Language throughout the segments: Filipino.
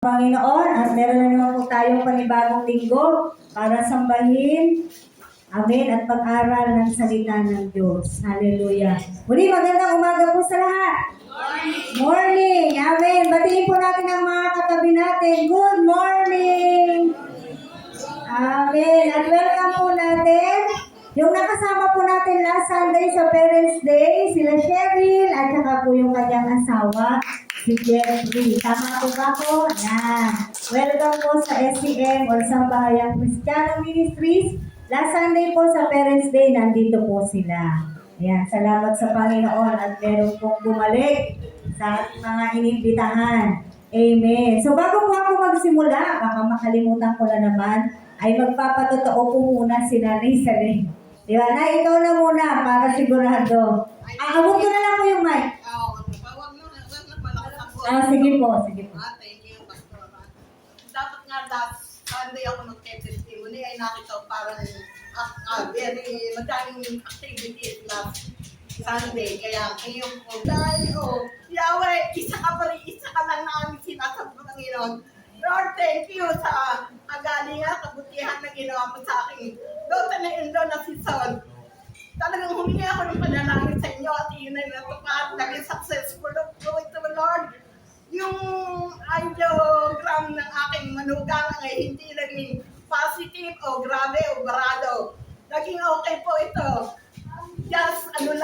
Panginoon, at meron na naman po tayong panibagong linggo para sambahin, amen, at pag-aral ng salita ng Diyos. Hallelujah. Muli, magandang umaga po sa lahat. Morning. Amen. Batiin po natin ang mga katabi natin. Good morning. Amen. At welcome po natin yung nakasama po natin last Sunday sa Parents' Day, sila Cheryl, at saka po yung kanyang asawa, si Jeffrey. Tama po ba po? Yan. Welcome po sa SCM or Sambayang Cristiano Ministries. Last Sunday po sa Parents' Day, nandito po sila. Ayan, salamat sa Panginoon at meron pong bumalik sa ating mga inibitahan. Amen. So bago po ako magsimula, baka makalimutan ko na naman, ay magpapatotoo po muna si Nanay Saleh. Di ba? Na, ikaw na muna para sigurado. Abot ko na lang po yung mic. Sige po, sige po. Thank you, Pastor. Dapat nga last Sunday ako nag-testimony ay nakita ko parang very madaming activities last Sunday. Kaya ngayon po, dahil Yahweh, isa ka lang namin sinasabi ng Panginoon. Lord, thank you sa kagalingan, kabutihan na ginawa mo sa akin. Daughter na Indo na si Sol. Talagang humingi ako ng panalangin sa inyo at yun ay natupad. Naging successful. Going to the Lord. Yung angiogram ng aking manugang ay hindi naging positive o grabe o barado. Naging okay po ito. Just yung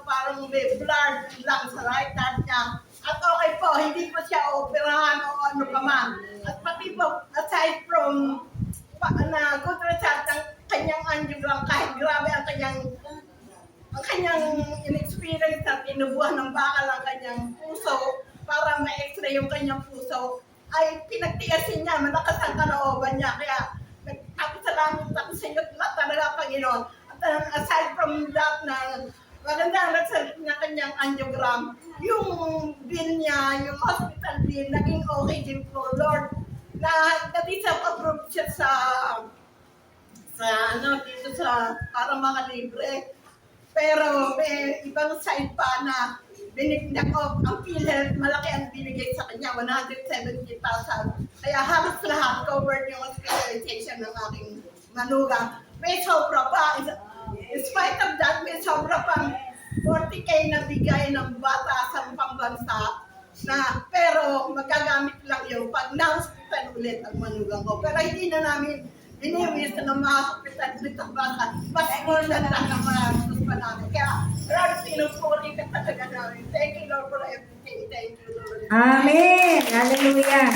parang may blood lang sa right hand niya. At okay po, hindi po siya operahan o ano pa man. At pati po, aside from good result ng kanyang angiogram, kahit grabe ang kanyang in-experience na tinubuhan ng bakal ang kanyang puso para ma-x-ray yung kanyang puso, ay pinagtiyasin niya, malakas ang kalooban niya. Kaya nagpapasalamat ako sa inyo lahat talaga, Panginoon. At aside from that na magandang result na kanyang angiogram, yung bill niya, yung hospital bill, naging okay din po, Lord. Na dati sa approve siya dito sa para makalibre. Pero may ibang side pa na binigyan ko, ang PhilHealth, malaki ang binigay sa kanya, 170,000. Kaya halos lahat covered yung hospitalization ng aking manugang. May sobra pa. In spite of that, may sobra pang 40K na bigay ng bata sa pambansa na pero magagamit lang yung pag na-hospital ulit ang manugang ko. Pero hindi na namin iniwis na ma-hospital ulit ang bata. Mas more than lang ang mga pa namin. Kaya, Lord, pinupuri ka talaga namin. Thank you, Lord, for everything. Thank you, Lord. Amen! Hallelujah!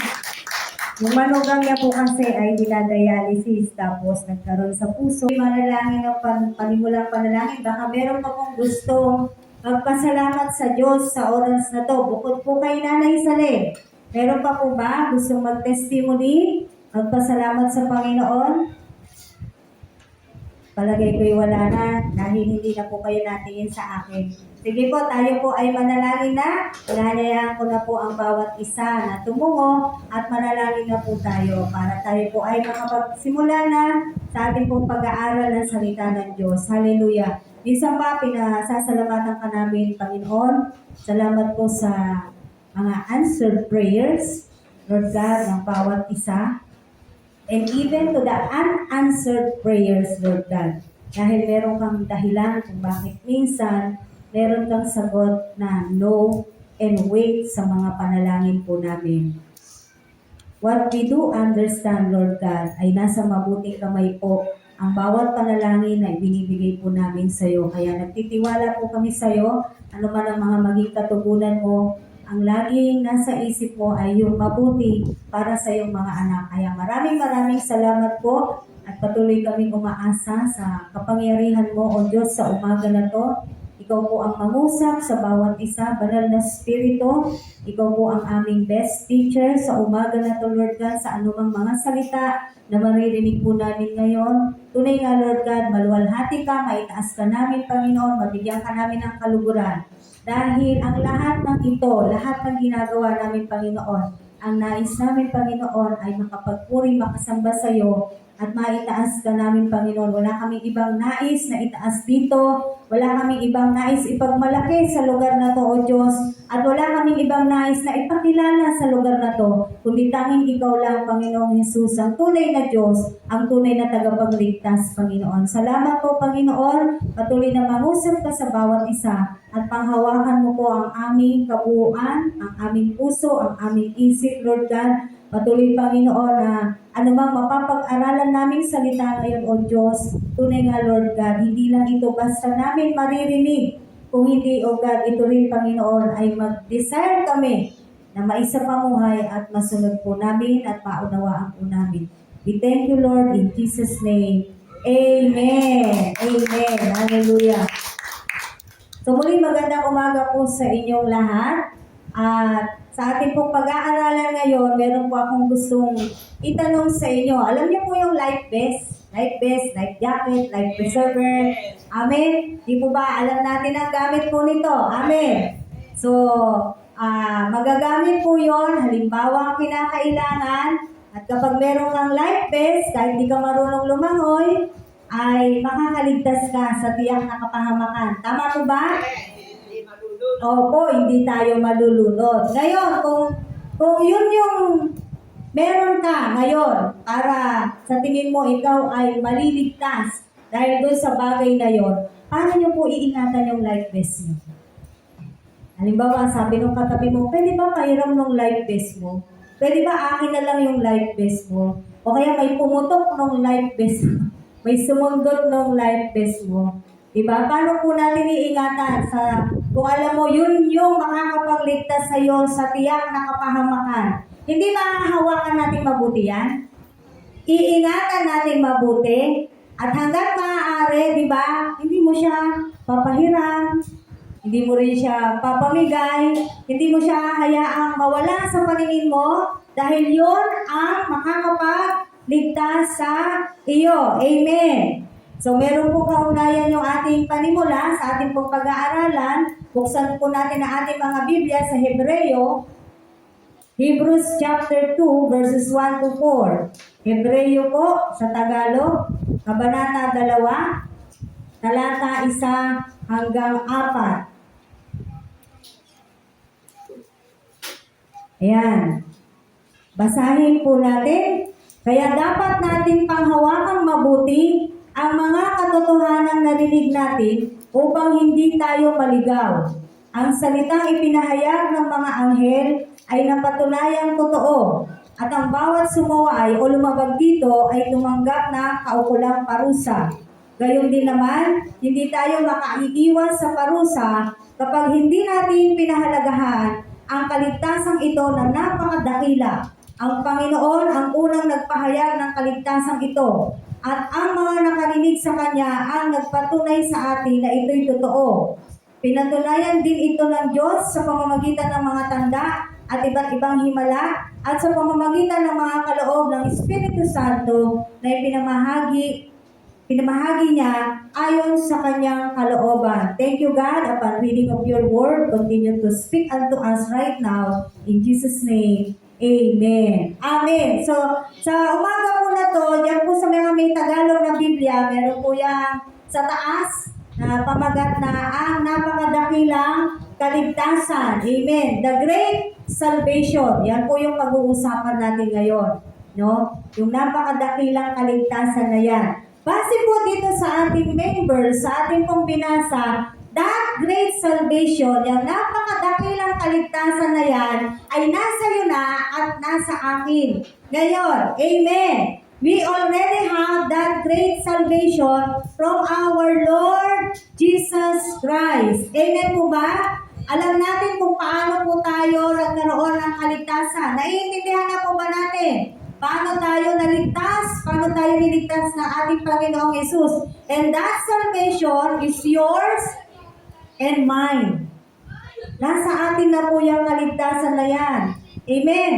Yung manugang niya po kasi ay dinadialysis tapos nagkaroon sa puso. Manalangin ng panimulang panalangin. Baka meron pa pong gusto magpasalamat sa Diyos sa oras na to. Bukod po kay Nanay Saleh. Meron pa po ba gustong mag-testimony? Magpasalamat sa Panginoon? Palagay ko'y wala na dahil hindi na po kayo natingin sa akin. Sige po, tayo po ay manalangin na. Inanyayahan ko na po ang bawat isa na tumungo at manalangin na po tayo para tayo po ay makapagsimula na sa ating pong pag-aaral ng salita ng Diyos. Hallelujah. Minsan pa, pinasasalamatan ka namin, Panginoon. Salamat po sa mga answered prayers, Lord God, ng bawat isa. And even to the unanswered prayers, Lord God. Dahil meron kang dahilan kung bakit minsan meron kang sagot na no and wait sa mga panalangin po namin. What we do understand, Lord God, ay nasa mabuting kamay po ang bawat panalangin na ibinibigay po namin sa iyo. Kaya nagtitiwala po kami sa iyo, ano man ang mga maging katugunan mo, ang laging nasa isip mo ay yung mabuti para sa iyong mga anak. Kaya maraming salamat po at patuloy kaming umaasa sa kapangyarihan mo, O Diyos, sa umaga na to. Ikaw po ang mangusap sa bawat isa, banal na spirito. Ikaw po ang aming best teacher sa umaga na to, Lord God, sa anumang mga salita na maririnig po namin ngayon. Tunay nga, Lord God, maluwalhati ka, maitaas ka namin, Panginoon, mabigyan ka namin ng kaluguran. Dahil ang lahat ng ito, lahat ng ginagawa namin, Panginoon, ang nais namin, Panginoon, ay makapagpuri, makasamba sa iyo, at maitaas ka namin, Panginoon. Wala kaming ibang nais na itaas dito. Wala kaming ibang nais ipagmalaki sa lugar na to, O Diyos. At wala kaming ibang nais na ipakilala sa lugar na to. Kundi tanging Ikaw lang, Panginoong Jesus, ang tunay na Diyos, ang tunay na tagapagligtas, Panginoon. Salamat po, Panginoon. Patuloy na mangusap ka sa bawat isa. At panghawakan mo po ang aming kabuuan, ang aming puso, ang aming isip, Lord God. Patuloy, Panginoon, na anumang mapapag-aralan naming salita ngayon, O Diyos, tunay nga, Lord God, hindi lang ito basta namin maririnig. Kung hindi, O God, ito rin, Panginoon, ay mag-desire kami na maisapamuhay at masunod po namin at maunawaan po namin. We thank you, Lord, in Jesus' name. Amen. Amen. Hallelujah. So muli magandang umaga po sa inyong lahat. At sa ating pong pag-aaralan ngayon, meron po akong gustong itanong sa inyo. Alam niyo po yung life vest, life jacket, life preserver. Amen? Di po ba alam natin ang gamit po nito? Amen? So, magagamit po yon halimbawa ang kinakailangan. At kapag meron kang life vest, kahit di ka marunong lumangoy, ay makakaligtas ka sa tiyak na kapahamakan. Tama po ba? Opo, hindi tayo malulunod. Ngayon, kung yun yung meron ka ngayon para sa tingin mo ikaw ay maliligtas dahil doon sa bagay na yon, paano nyo po iingatan yung life vest nyo? Halimbawa, sabi nung katabi mo, pwede ba pahiram nung life vest mo? Pwede ba akin na lang yung life vest mo? O kaya may pumutok nung life vest mo? May sumundot nung life vest mo? Diba? Paano po natin iingatan kung alam mo, yun yung makakapagligtas sa iyo sa tiyak na kapahamakan. Hindi ba hahawakan natin mabuti yan? Iingatan natin mabuti. At hanggat maaari, di ba, hindi mo siya papahiram, hindi mo rin siya papamigay, hindi mo siya hayaang mawala sa paningin mo dahil yun ang makakapagligtas sa iyo. Amen. So, meron po kaugnayan yung ating panimula sa ating pong pag-aaralan. Buksan po natin ang ating mga Biblia sa Hebreo, Hebrews chapter 2, verses 1 to 4. Hebreo po sa Tagalog, Kabanata 2, talata 1 hanggang 4. Ayan. Basahin po natin. Kaya dapat nating panghawakan mabuti ang mga katotohanang narinig natin upang hindi tayo maligaw. Ang salitang ipinahayag ng mga anghel ay napatunayang totoo at ang bawat sumuway o lumabag dito ay tumanggap na kaukulang parusa. Gayon din naman, hindi tayo makaiiwas sa parusa kapag hindi natin pinahalagahan ang kaligtasang ito na napakadakila. Ang Panginoon ang unang nagpahayag ng kaligtasang ito. At ang mga nakarinig sa Kanya ang nagpatunay sa atin na ito'y totoo. Pinatunayan din ito ng Diyos sa pamamagitan ng mga tanda at iba't ibang himala at sa pamamagitan ng mga kaloob ng Espiritu Santo na pinamahagi niya ayon sa Kanyang kalooban. Thank you, God. Upon reading of your word, continue to speak unto us right now. In Jesus' name, Amen. Amen. So, sa umaga po na to, yan po sa mga may Tagalog na Biblia, meron po yan sa taas na pamagat na ang napakadakilang kaligtasan. Amen. The Great Salvation. Yan po yung pag-uusapan natin ngayon. No? Yung napakadakilang kaligtasan na yan. Base po dito sa ating main verse, sa ating pong binasa, that great salvation, yung napakadakilang kaligtasan na yan, ay nasa iyo na at nasa akin. Ngayon, amen. We already have that great salvation from our Lord Jesus Christ. Amen po ba? Alam natin kung paano po tayo nagkaroon ng kaligtasan. Naiintindihan na po ba natin? Paano tayo naligtas? Paano tayo niligtas ng ating Panginoong Jesus? And that salvation is yours and mine. Nasa atin na po yung kaligtasan na yan. Amen.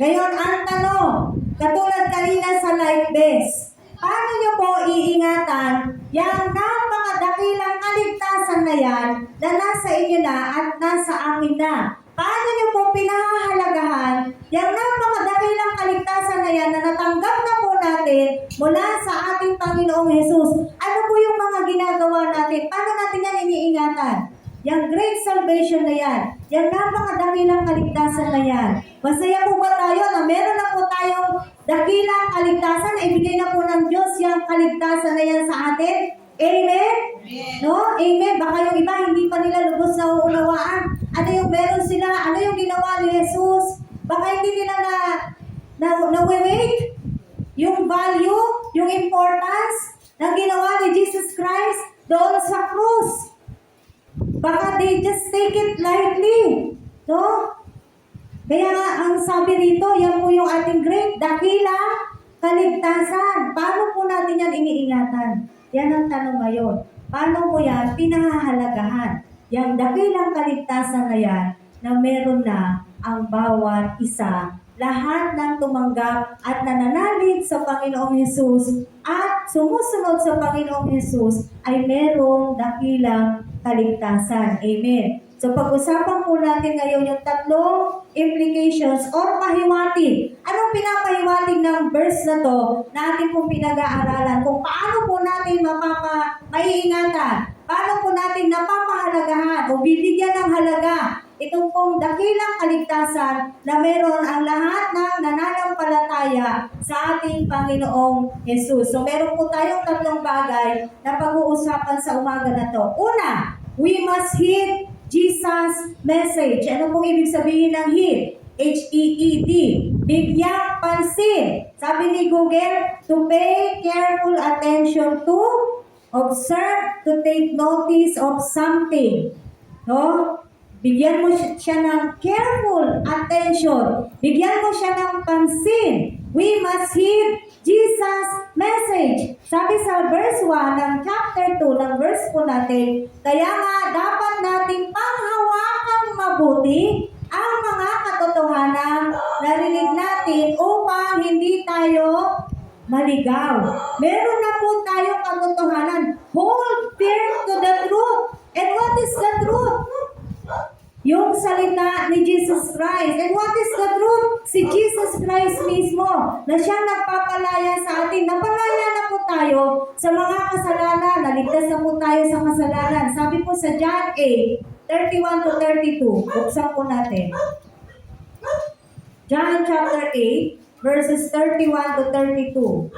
Ngayon, ang tanong, katulad kanina sa life vest, paano nyo po iingatan yung napakadakilang kaligtasan na yan na nasa inyo na at nasa akin na? Paano nyo po pinahahalagahan yung napakadakilang kaligtasan na yan na natanggap na po natin mula sa ating Panginoong Jesus. Ano po yung mga ginagawa natin? Paano natin yan iniingatan? Yung great salvation na yan, yung napakadakilang kaligtasan na yan. Masaya po ba tayo na meron na po tayong dakilang kaligtasan na ibigay na po ng Diyos yung kaligtasan na yan sa atin? Amen? No? Amen. Baka yung iba hindi pa nila lubos na uunawaan. Ano yung meron sila? Ano yung ginawa ni Jesus? Baka hindi nila na-wait yung value, yung importance na ginawa ni Jesus Christ doon sa krus. Baka they just take it lightly. No? Kaya nga, ang sabi rito, yan po yung ating great dakilang kaligtasan. Paano po natin yan iniingatan? Yan ang tanong ngayon. Paano po yan pinahahalagahan? Yang dakilang kaligtasan na yan na meron na ang bawat isa. Lahat ng tumanggap at nananalig sa Panginoong Hesus at sumusunod sa Panginoong Hesus ay merong dakilang kaligtasan. Amen. So pag-usapan po natin ngayon yung tatlong implications or pahiwatig. Anong pinapahiwatig ng verse na to na ating pong pinag-aaralan? Kung paano po natin maiingatan, paano po natin napapahalagahan o bibigyan ng halaga itong pong dakilang kaligtasan na meron ang lahat ng nananampalataya sa ating Panginoong Jesus. So meron po tayong tatlong bagay na pag-uusapan sa umaga na to. Una, we must heed Jesus' message. Ano pong ibig sabihin ng heed? H-E-E-D. Bigyang pansin. Sabi ni Google, to pay careful attention to, observe, to take notice of something. No? Bigyan mo siya ng careful attention. Bigyan mo siya ng pansin. We must heed Jesus' message. Sabi sa verse 1 ng chapter 2 ng verse po natin, kaya nga dapat nating panghawakang mabuti ang mga katotohanan narinig natin upang hindi tayo maligaw. Meron na po tayong katotohanan. Hold firm to the truth. And what is the truth? Yung salita ni Jesus Christ. And what is the truth? Si Jesus Christ mismo na siya nagpapalaya sa atin. Napalaya na po tayo sa mga kasalanan. Naligtas na po tayo sa kasalanan. Sabi po sa John 8:31 to 32. Buksan po natin. John chapter 8 verses 31 to 32.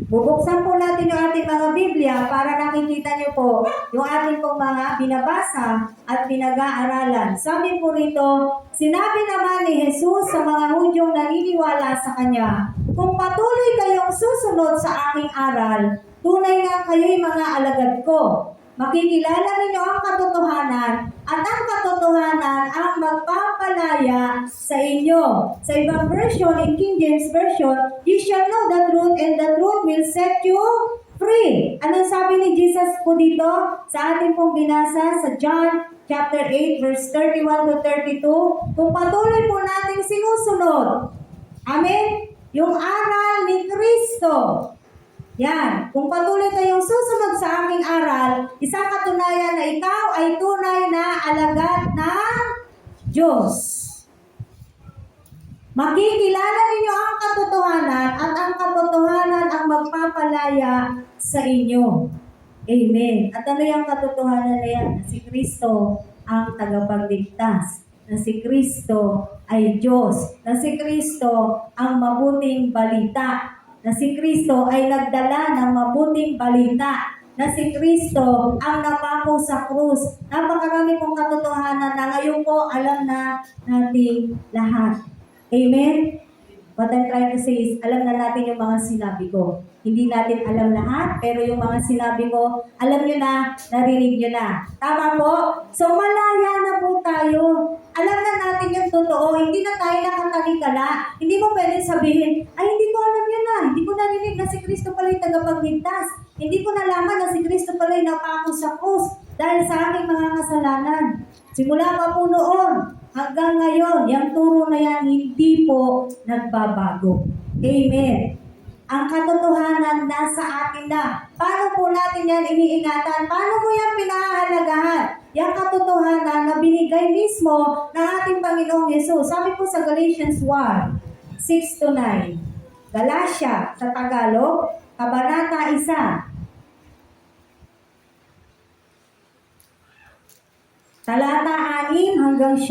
Bubuksan po natin yung ating mga Biblia para nakikita niyo po yung ating pong mga binabasa at pinag-aaralan. Sabi po rito, sinabi naman ni Jesus sa mga Hudyong naniniwala sa Kanya, kung patuloy kayong susunod sa aking aral, tunay nga kayo'y mga alagad ko. Makikilala ninyo ang katotohanan at ang katotohanan ang magpapalaya sa inyo. Sa ibang version, in King James Version, you shall know the truth and the truth will set you free. Anong sabi ni Jesus po dito sa ating pong binasa sa John chapter 8 verse 31 to 32? Kung patuloy po nating sinusunod, amen, yung aral ni Kristo. Yan. Kung patuloy kayong susunod sa aking aral, isang katunayan na ikaw ay tunay na alagad ng Diyos. Makikilala ninyo ang katotohanan at ang katotohanan ang magpapalaya sa inyo. Amen. At ano yung katotohanan na yan? Si Kristo ang tagapagligtas. Na si Kristo ay Diyos. Na si Kristo ang mabuting balita. Na si Kristo ay nagdala ng mabuting balita, na si Kristo ang napako sa krus. Napakarami pong katotohanan na ngayon po alam na nating lahat. Amen? What I'm trying to say is, alam na natin yung mga sinabi ko. Hindi natin alam lahat, pero yung mga sinabi ko, alam nyo na, narinig nyo na. Tama po? So malaya na po tayo. Alam na natin yung totoo. Hindi na tayo nakatalikala. Hindi mo pwede sabihin, ay hindi ko alam yun na. Hindi ko narinig na si Kristo pala yung tagapagligtas. Hindi ko nalaman na si Kristo pala yung napako sa krus dahil sa aking mga kasalanan. Simula pa po noon, hanggang ngayon, yung turo na yan hindi po nagbabago. Amen. Ang katotohanan nasa atin na. Paano po natin yan iniingatan? Paano mo yan pinahahalagahan? Yung katotohanan na binigay mismo ng ating Panginoong Yesus. Sabi po sa Galatians 1:6, 6 to 9. Galatia sa Tagalog, Kabanata 1. Talata 6 hanggang 9.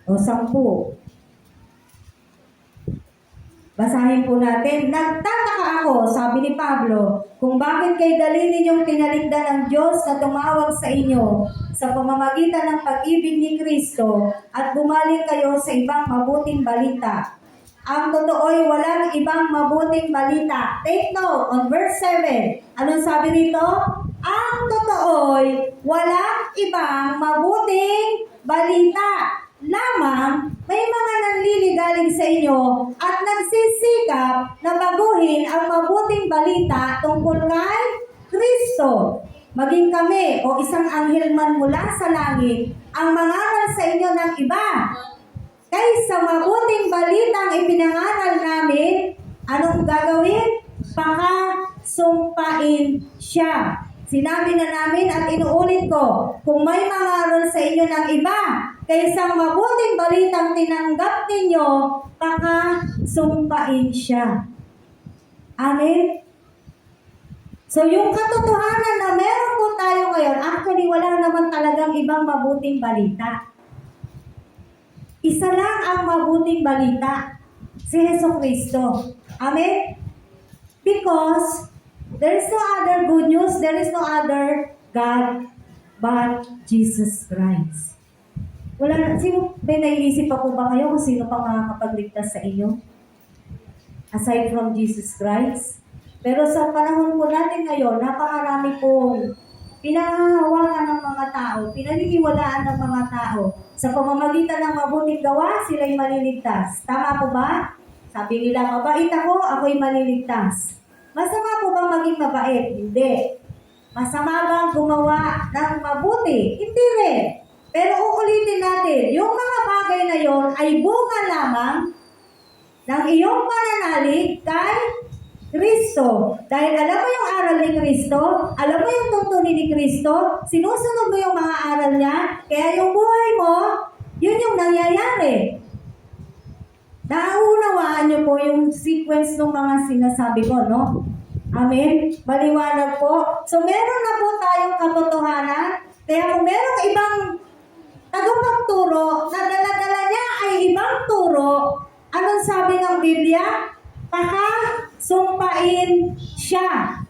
O 10. Basahin po natin. Nagtataka ako, sabi ni Pablo, kung bakit kay dali ninyong tinalikdan ng Diyos na tumawag sa inyo sa pamamagitan ng pag-ibig ni Kristo at bumalik kayo sa ibang mabuting balita. Ang totoo'y walang ibang mabuting balita. Take note on verse 7. Anong sabi rito? Ang totoo'y walang ibang mabuting balita. Lamang may mga nanliligalig sa inyo at nagsisikap na baguhin ang mabuting balita tungkol kay Kristo. Maging kami o isang anghel man mula sa langit ang mangaral sa inyo ng iba. Kaysa mabuting balitang ipinangaral namin, anong gagawin? Pakasumpain siya. Sinabi na namin at inuulit ko, kung may mangaral sa inyo ng iba, kaysa mabuting balitang tinanggap ninyo, pakasumpain siya. Amen? So yung katotohanan na meron po tayo ngayon, actually wala naman talagang ibang mabuting balita. Isa lang ang mabuting balita, si Jesucristo. Amen? Because there is no other good news, there is no other God but Jesus Christ. Wala na, sino, may naiisip pa po ba kayo kung sino pa makakapagligtas sa inyo? Aside from Jesus Christ. Pero sa panahon po natin ngayon, napakarami pong pinangahawakan ng mga tao, pinaniniwalaan ng mga tao. Sa pamamagitan ng mabuting gawa, sila'y maliligtas. Tama po ba? Sabi nila, mabait ako, ako'y maliligtas. Masama po bang maging mabait? Hindi. Masama bang gumawa ng mabuti? Hindi rin. Pero uulitin natin, yung mga bagay na yon ay bunga lamang ng iyong pananalig kay Kristo. Dahil alam mo yung aral ni Kristo, alam mo yung tuntunin ni Kristo, sinusunod mo yung mga aral niya, kaya yung buhay mo, yun yung nangyayari. Nauunawaan niyo po yung sequence ng mga sinasabi ko, no? Amen? Maliwanag po. So, meron na po tayong katotohanan. Kaya kung merong ibang tagapagturo na dala-dala niya ay ibang turo, anong sabi ng Biblia? Pakasumpain siya.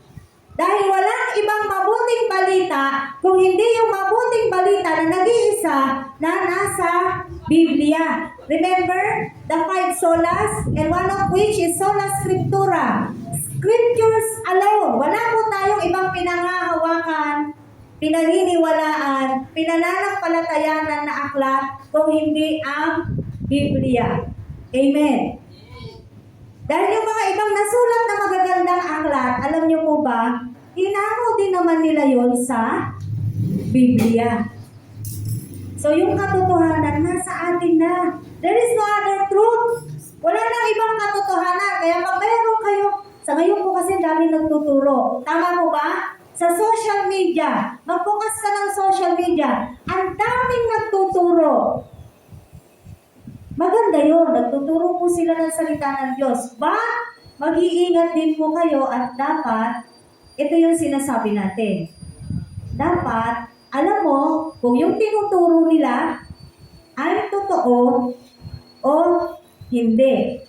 Dahil walang ibang mabuting balita kung hindi yung mabuting balita na nag-iisa na nasa Biblia. Remember the 5 solas, and one of which is sola scriptura. Scriptures alone. Wala po tayong ibang pinangahawakan, pinaniniwalaan, pinananampalatayanan na aklat kung hindi ang Biblia. Amen. Dahil yung mga ibang nasulat na magagandang aklat, alam niyo po ba, inako din naman nila yon sa Biblia. So yung katotohanan, nasa atin na. There is no other truth. Wala nang ibang katotohanan. Kaya pag mayroon kayo, sa ngayon po kasi dami nagtuturo. Tama po ba? Sa social media, mag-focus ka ng social media. Ang daming nagtuturo. Maganda yun. Nagtuturo po sila ng salita ng Diyos. Mag-iingat din po kayo at dapat, ito yung sinasabi natin. Dapat, alam mo, kung yung tinuturo nila ay totoo o hindi.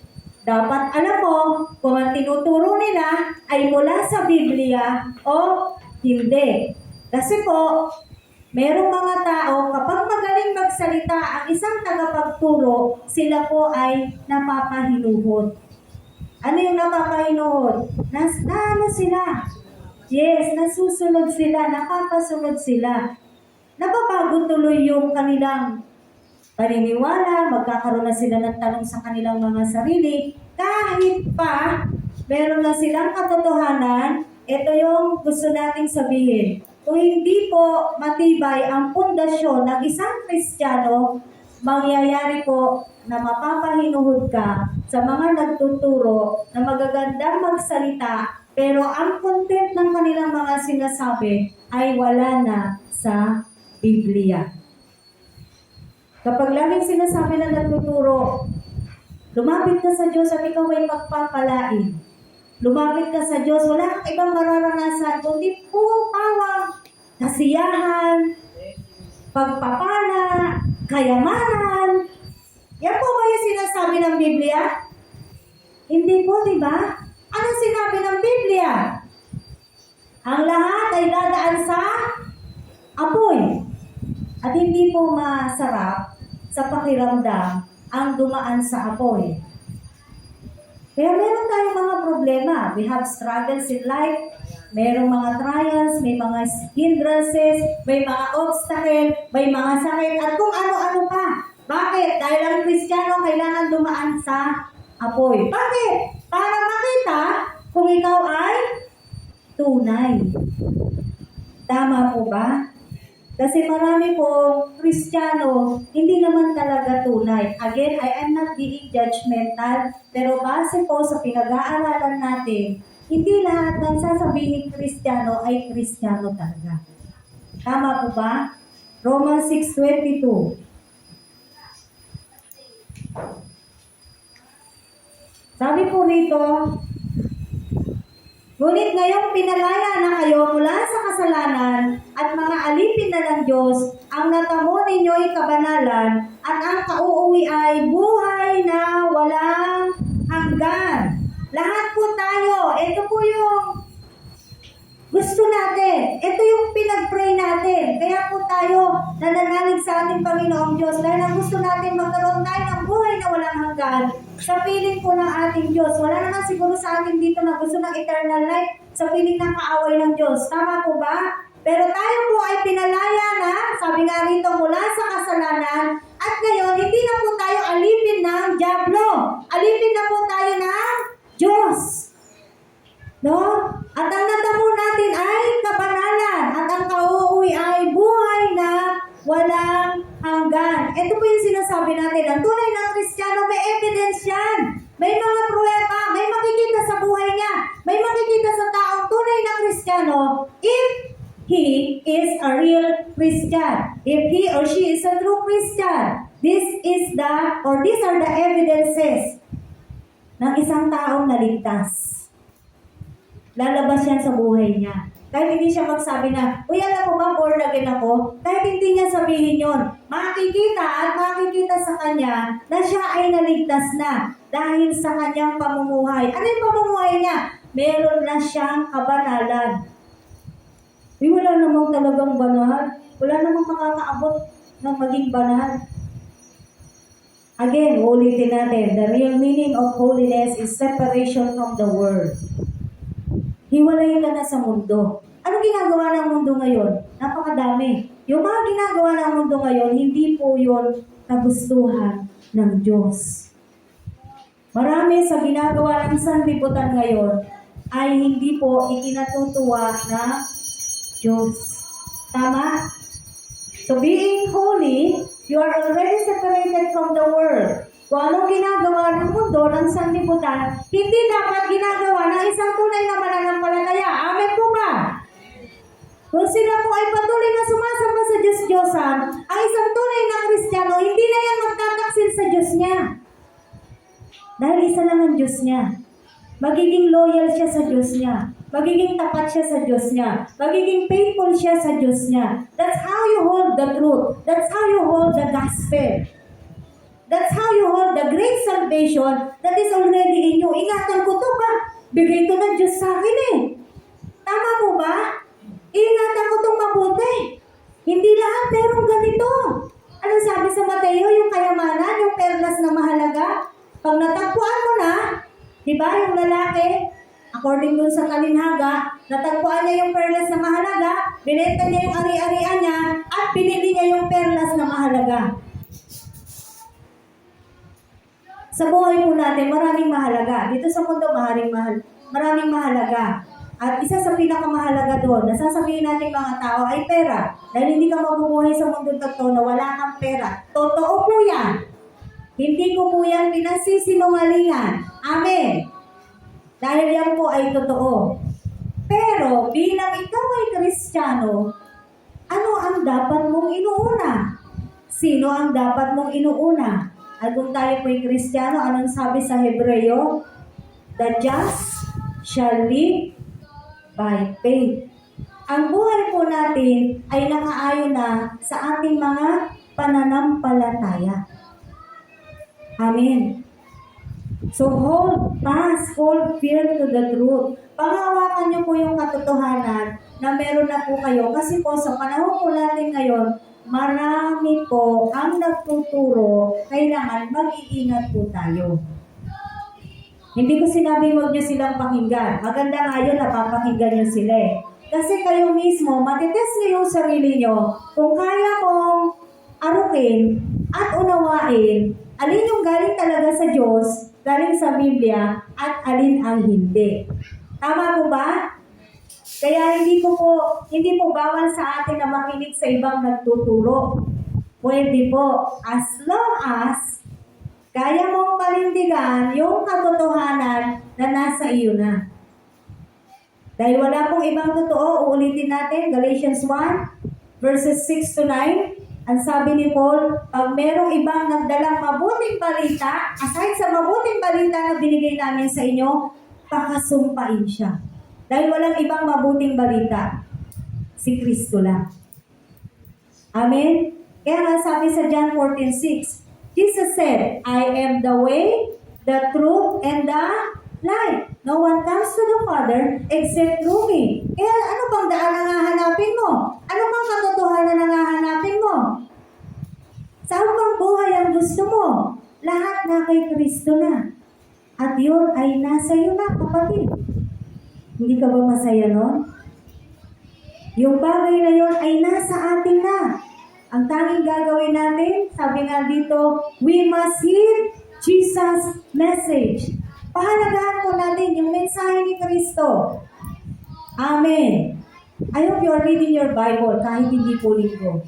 Dapat alam mo kung ang tinuturo nila ay mula sa Biblia o hindi. Kasi po, merong mga tao, kapag magaling magsalita ang isang tagapagturo, sila po ay napapahinuhod. Ano yung napapahinuhod? Ano sila? Yes, nasusunod sila, napapasunod sila. Nababago tuloy yung kanilang paniniwala, magkakaroon na sila ng tanong sa kanilang mga sarili. Kahit pa, meron na silang katotohanan, ito yung gusto nating sabihin. Kung hindi po matibay ang pundasyon ng isang Kristiyano, mangyayari po na mapapahinuhod ka sa mga nagtuturo na magagandang magsalita, pero ang content ng kanilang mga sinasabi ay wala na sa Biblia. Kapag laging sinasabi na nagtuturo, lumapit ka sa Diyos at ikaw ay pagpapalain. Lumapit ka sa Diyos, wala kang ibang mararanasan, kundi pawang, kasiyahan, pagpapala, kayamanan. Yan po ba yung sinasabi ng Biblia? Hindi po, di ba? Anong sinabi ng Biblia? Ang lahat ay dadaan sa apoy. At hindi po masarap sa pakiramdam ang dumaan sa apoy. Kaya meron tayong mga problema. We have struggles in life. Merong mga trials, may mga hindrances, may mga obstacle, may mga sakit, at kung ano-ano pa. Bakit? Dahil ang Kristiyano kailangan dumaan sa apoy. Bakit? Para makita kung ikaw ay tunay. Tama po ba? Kasi marami pong Kristiyano, hindi naman talaga tunay. Again, I am not being judgmental, pero base po sa pinag-aaralan natin, hindi lahat ng sasabihin Kristiyano ay Kristiyano talaga. Tama po ba? Romans 6:22. Sabi po rito, ngunit ngayong pinalaya na kayo mula sa kasalanan at mga alipin na ng Diyos, ang natamo ninyo'y kabanalan at ang kauuwi ay buhay na walang hanggan. Lahat po tayo, ito po yung gusto natin. Ito yung pinag-pray natin. Kaya po tayo nananalig sa ating Panginoong Diyos dahil ang gusto natin magkaroon tayo ng buhay na walang hanggan sa piling po ng ating Diyos. Wala naman siguro sa atin dito na gusto ng eternal life sa piling ng kaaway ng Diyos. Tama po ba? Pero tayo po ay pinalaya na, sabi nga rito, mula sa kasalanan, at ngayon, hindi na po tayo alipin ng dyablo. Alipin na po tayo ng Diyos. No? At ang natamo natin ay kabanalan, at ang kauuwi ay buhay na walang hanggan. Ito po yung sinasabi natin. Ang tunay ng Kristiyano, may evidence yan. May mga pruweba, may makikita sa buhay niya, may makikita sa taong tunay na Kristiyano if he is a real Christian. If he or she is a true Christian. These are the evidences ng isang taong naligtas. Lalabas yan sa buhay niya. Kahit hindi siya magsabi na, uy, alam mo ba, born again ako? Kahit hindi niya sabihin yon, makikita sa kanya na siya ay naligtas na dahil sa kanyang pamumuhay. Ano yung pamumuhay niya? Meron na siyang kabanalan. Uy, wala namang talagang banal. Wala namang makakaabot ng maging banal. Again, ulitin natin, the real meaning of holiness is separation from the world. Hiwalay ka na sa mundo. Anong ginagawa ng mundo ngayon? Napakadami. Yung mga ginagawa ng mundo ngayon, hindi po yun kagustuhan ng Diyos. Marami sa ginagawa ng sanlibutan ngayon ay hindi po ikinatutuwa ng Diyos. Tama? So being holy, you are already separated from the world. Kung anong ginagawa ng mundo, ng sanlibutan, hindi dapat ginagawa ng isang tunay na mananampalataya. Amen po ba? Kung sila po ay patuloy na sumasamba sa Diyos-Diyosan, ang isang tunay na Kristiyano, hindi na yan magtataksil sa Diyos niya. Dahil isa lang ang Diyos niya. Magiging loyal siya sa Diyos niya. Magiging tapat siya sa Diyos niya. Magiging faithful siya sa Diyos niya. That's how you hold the truth. That's how you hold the gospel. That's how you hold the great salvation that is already in you. Ingatan ko to ba? Bigay to ng Diyos sa akin eh. Tama po ba? Ingatan ko itong mabuti. Hindi lahat merong ganito. Ano sabi sa Mateo? Yung kayamanan, yung perlas na mahalaga. Pag natagpuan mo na, di ba yung lalaki, according dun sa kalinhaga, natagpuan niya yung perlas na mahalaga, binenta niya yung ari-arian niya, at binili niya yung perlas na mahalaga. Sa buhay po natin, maraming mahalaga. Dito sa mundo, maraming mahalaga. At isa sa pinakamahalaga doon, nasasabihin natin mga tao ay pera. Dahil hindi ka mabubuhay sa mundo to na wala kang pera. Totoo po yan. Hindi ko po yan pinagsisinungalingan. Amen. Dahil yan po ay totoo. Pero bilang ikaw ay Kristiyano, ano ang dapat mong inuuna? sino ang dapat mong inuuna? At kung tayo po'y Kristiyano, anong sabi sa Hebreo? The just shall live by faith. Ang buhay po natin ay nakaayon na sa ating mga pananampalataya. Amen. So hold fast, hold firm to the truth. Panghawakan niyo po yung katotohanan na meron na po kayo. Kasi po sa panahon po natin ngayon, marami po ang nagtuturo, kailangan mag-iingat po tayo. Hindi ko sinabing huwag niyo silang pakinggan. Maganda nga yun, napapakinggan niyo sila eh. Kasi kayo mismo, matitest niyo yung sarili niyo kung kaya kong arukin at unawain alin yung galing talaga sa Diyos, galing sa Biblia, at alin ang hindi. Tama po ba? Kaya hindi po bawal sa atin na makinig sa ibang nagtuturo. Pwede po, as long as kaya mong panindigan yung katotohanan na nasa iyo na. Dahil wala pong ibang totoo, uulitin natin, Galatians 1, verses 6 to 9. Ang sabi ni Paul, pag merong ibang nagdalang mabuting balita, aside sa mabuting balita na binigay namin sa inyo, pakasumpain siya. Dahil walang ibang mabuting balita. Si Kristo lang. Amen? Kaya nga sabi sa John 14:6, Jesus said, I am the way, the truth, and the life. No one comes to the Father except through me. Kaya ano bang daan ang hahanapin mo? Ano bang katotohanan ang hahanapin mo? Saan bang buhay ang gusto mo? Lahat na kay Kristo na. At yun ay nasa iyo na, kapatid. Hindi ka ba masaya nun? Yung bagay na yun ay nasa atin na. Ang tanging gagawin natin, sabi nga dito, we must heed Jesus' message. Pahalagahan po natin yung mensahe ni Kristo. Amen. I hope you are reading your Bible kahit hindi po linggo.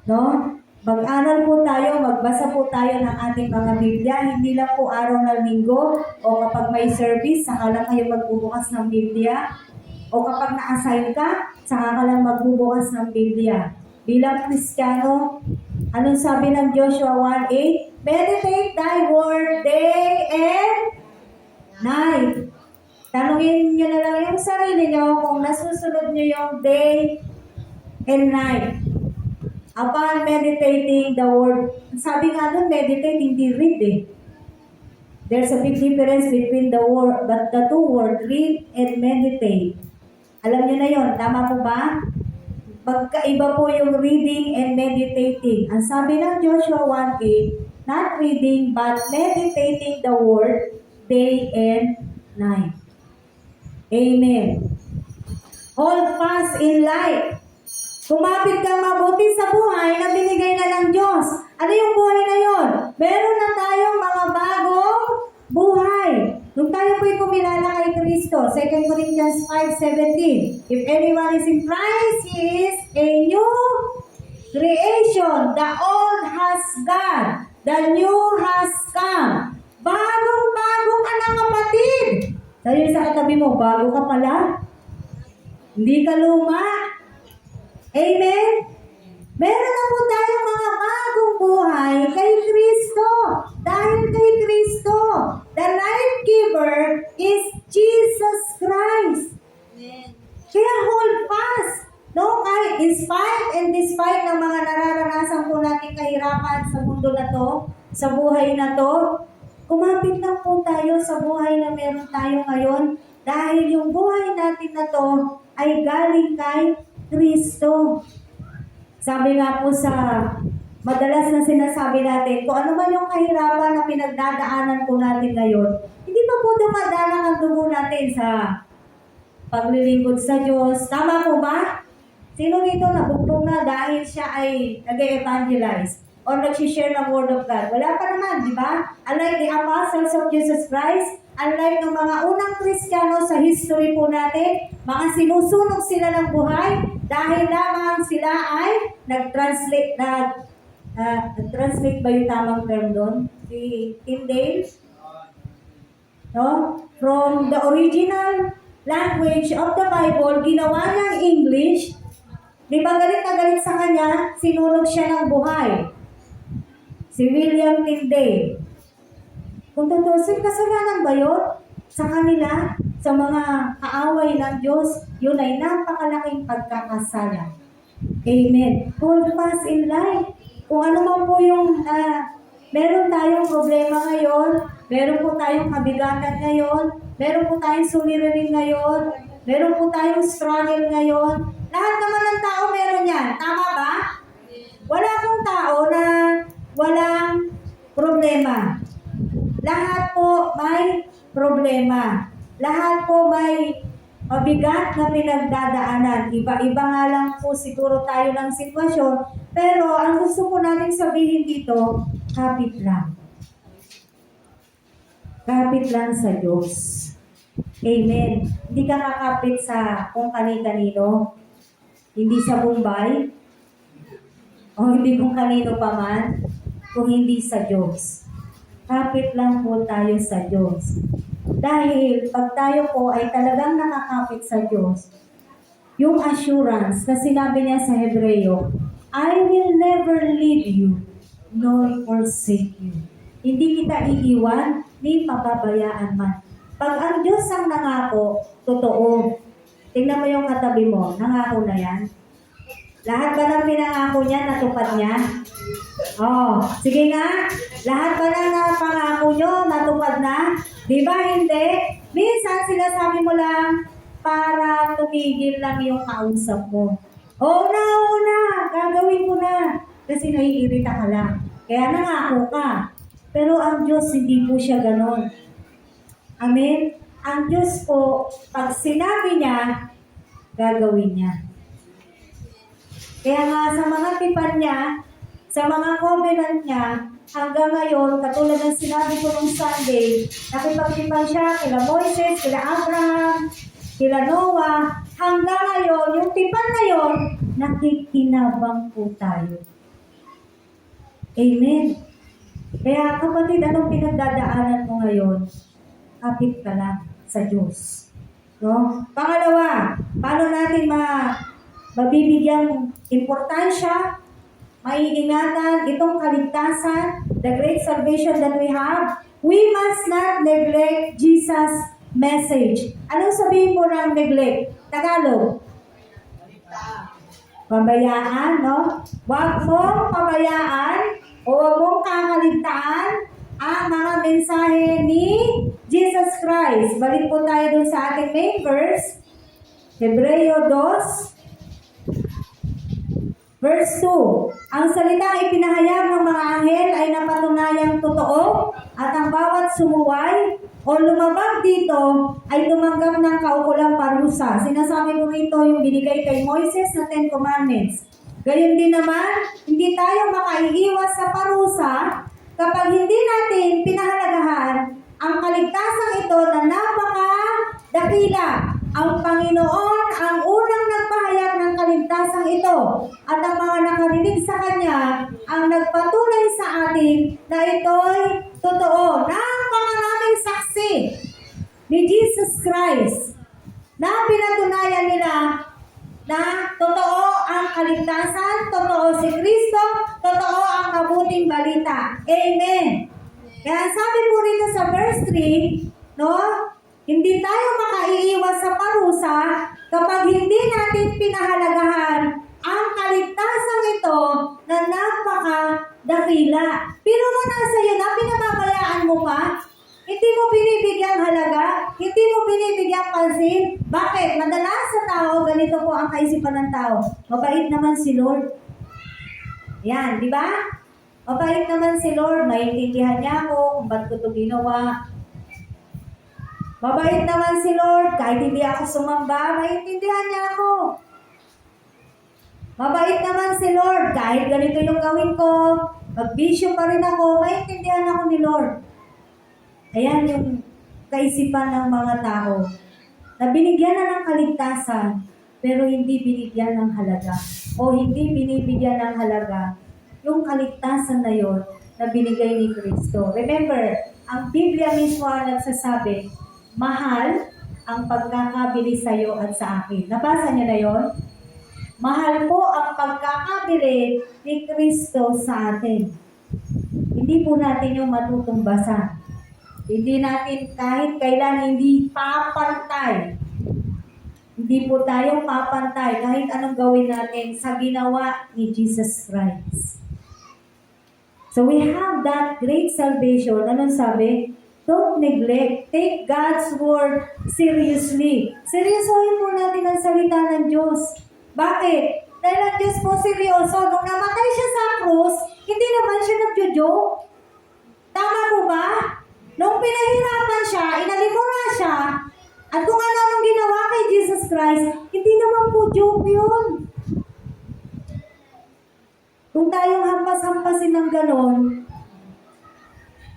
No? Mag-aral po tayo, magbasa po tayo ng ating mga Biblia. Hindi lang po araw ng linggo o kapag may service, saka lang kayo magbubukas ng Biblia. O kapag na-assign ka, saka ka lang magbubukas ng Biblia. Bilang Kristiyano, anong sabi ng Joshua 1:8? Meditate thy word day and night. Tanungin nyo na lang yung sarili nyo kung nasusunod nyo yung day and night. Upon meditating the word, sabi nga doon, meditate, hindi read eh. There's a big difference between the word, but the two words, read and meditate. Alam nyo na yon, tama po ba? Magkaiba po yung reading and meditating. Ang sabi ng Joshua 1:8, not reading but meditating the word day and night. Amen. Hold fast in life. Kumapit kang mabuti sa buhay na binigay na ng Diyos. Ano yung buhay na yon? Meron na tayong mga bagong buhay. Nung tayo po'y kumilala kay Kristo, 2 Corinthians 5:17, if anyone is in Christ, he is a new creation. The old has gone, the new has come. Bagong-bago ka na, kapatid. Sabi sa katabi mo, bago ka pala. Hindi ka luma. Amen? Meron na po tayong mga bagong buhay kay Kristo. Dahil kay Kristo, the life giver is Jesus Christ. Amen. Kaya hold fast. No, kahit in spite and despite ng mga nararanasan po natin kahirapan sa mundo na to, sa buhay na to, kumapit lang po tayo sa buhay na meron tayo ngayon dahil yung buhay natin na to ay galing kay Kristo. Sabi nga po sa madalas na sinasabi natin, kung ano man yung kahirapan na pinagdadaanan po natin ngayon, hindi pa po dumadalang ang dugo natin sa paglilingkod sa Diyos. Tama po ba? Sino rito nabugtong na dahil siya ay nag-evangelize or nag-share ng Word of God? Wala pa naman, di ba? Unlike the apostles of Jesus Christ, unlike ng mga unang Kristiyano sa history po natin, mga sinusunog sila ng buhay dahil lamang sila ay nag-translate ba yung tamang term doon? Si Tyndale? No? From the original language of the Bible, ginawa ng English Di ba galit na galit sa kanya, sinunog siya ng buhay. Si William Tilday. Kung tutusin, kasalanan ba yun? Sa kanila, sa mga kaaway ng Diyos, yun ay napakalaking pagkakasala. Amen. Hold fast in life. Kung ano man po yung meron tayong problema ngayon, meron po tayong kabigatan ngayon, meron po tayong suliranin ngayon, meron po tayong struggle ngayon. Lahat naman ng tao meron yan. Tama ba? Wala pong tao na walang problema. Lahat po may problema. Lahat po may mabigat na pinagdadaanan. Iba-iba nga lang po siguro tayo ng sitwasyon. Pero ang gusto ko natin sabihin dito, kapit lang. Kapit lang sa Diyos. Amen. Hindi ka kakapit sa kung kani-kanino. Hindi sa Bombay. O hindi kung kanino pa man. Kung hindi sa Diyos. Kapit lang po tayo sa Diyos. Dahil pag tayo po ay talagang nakakapit sa Diyos, yung assurance na sinabi niya sa Hebreo, I will never leave you nor forsake you. Hindi kita iiwan, ni pababayaan man. Pag ang Diyos ang nangako, totoo. Tingnan mo yung katabi mo, nangako na yan. Lahat ba ng pinangako niya, natupad niya? Oh, sige nga. Lahat ba ng pangako nyo, natupad na? Di ba hindi? Minsan sinasabi mo lang para tumigil lang yung kausap mo. Oo na, gagawin ko na. Kasi naiirita ka lang. Kaya nangako ka. Pero ang Diyos, hindi po siya ganon. Amen? Ang Diyos po, pag sinabi niya, gagawin niya. Kaya nga sa mga tipan niya, sa mga covenant niya, hanggang ngayon, katulad ng sinabi ko nung Sunday, nakipagtipan siya kila Moises, kila Abraham, kila Noah, hanggang ngayon, yung tipan na yon, nakikinabang po tayo. Amen. Kaya kapatid, anong pinagdadaanan mo ngayon? Kapit ka lang sa Diyos. No? Pangalawa, paano natin mabibigyang importansya, maiingatan itong kaligtasan, the great salvation that we have? We must not neglect Jesus' message. Anong sabihin mo ng neglect? Tagalog? Pabayaan, no? Huwag mong pabayaan o huwag mong kakaligtaan ang mga mensahe ni Jesus Christ. Balik po tayo dun sa ating main verse, Hebreo 2, verse 2. Ang salitang ipinahayag ng mga anghel ay napatunayang totoo at ang bawat sumuway o lumabag dito ay tumanggap ng kaukulang parusa. Sinasabi mo rito yung binigay kay Moises na 10 Commandments. Gayon din naman, hindi tayo makaiiwas sa parusa kapag hindi natin pinahalagahan ang kaligtasang ito na napaka-dakila. Ang Panginoon ang unang nagpahayag ng kaligtasang ito at ang mga nakarinig sa Kanya ang nagpatunay sa atin na ito'y totoo. Napakaraming saksi ni Jesus Christ na pinatunayan nila na totoo ang kaligtasan, totoo si Kristo, totoo ang mabuting balita. Amen. Kaya sabi po rito sa verse 3, no? Hindi tayo makaiiwas sa parusa kapag hindi natin pinahalagahan ang kaligtasang ito na napaka-dakila. Pero mo nasa iyo na, pinababayaan mo pa? Hindi mo binibigyan halaga? Hindi mo binibigyan pansin? Bakit? Madalas sa tao, ganito po ang kaisipan ng tao. Mabait naman si Lord. Yan, di ba? Mabait naman si Lord. Maintindihan niya ako kung ba't ko ito ginawa. Mabait naman si Lord, kahit hindi ako sumamba, maintindihan niya ako. Mabait naman si Lord, kahit ganito yung gawin ko, magbisyo pa rin ako, maintindihan ako ni Lord. Ayan yung kaisipan ng mga tao, na binigyan na ng kaligtasan, pero hindi binigyan ng halaga, o hindi binibigyan ng halaga, yung kaligtasan na yon na binigay ni Kristo. Remember, ang Biblia mismo ang nagsasabi, mahal ang pagkakabili sa iyo at sa akin. Nabasa niyo na yon? Mahal po ang pagkakabili ni Kristo sa atin. Hindi po natin yung matutumbasan. Hindi natin kahit kailan hindi papantay. Hindi po tayo papantay kahit anong gawin natin sa ginawa ni Jesus Christ. So we have that great salvation. Anong sabi? Don't neglect. Take God's word seriously. Seryosohin po natin ang salita ng Diyos. Bakit? Dahil ang Diyos po seryoso. Nung namatay siya sa krus, hindi naman siya nagjo-joke. Tama po ba? Nung pinahirapan siya, inalimura siya, at kung ano-anong ginawa kay Jesus Christ, hindi naman po joke yun. Kung tayong hampas-hampasin ng ganon,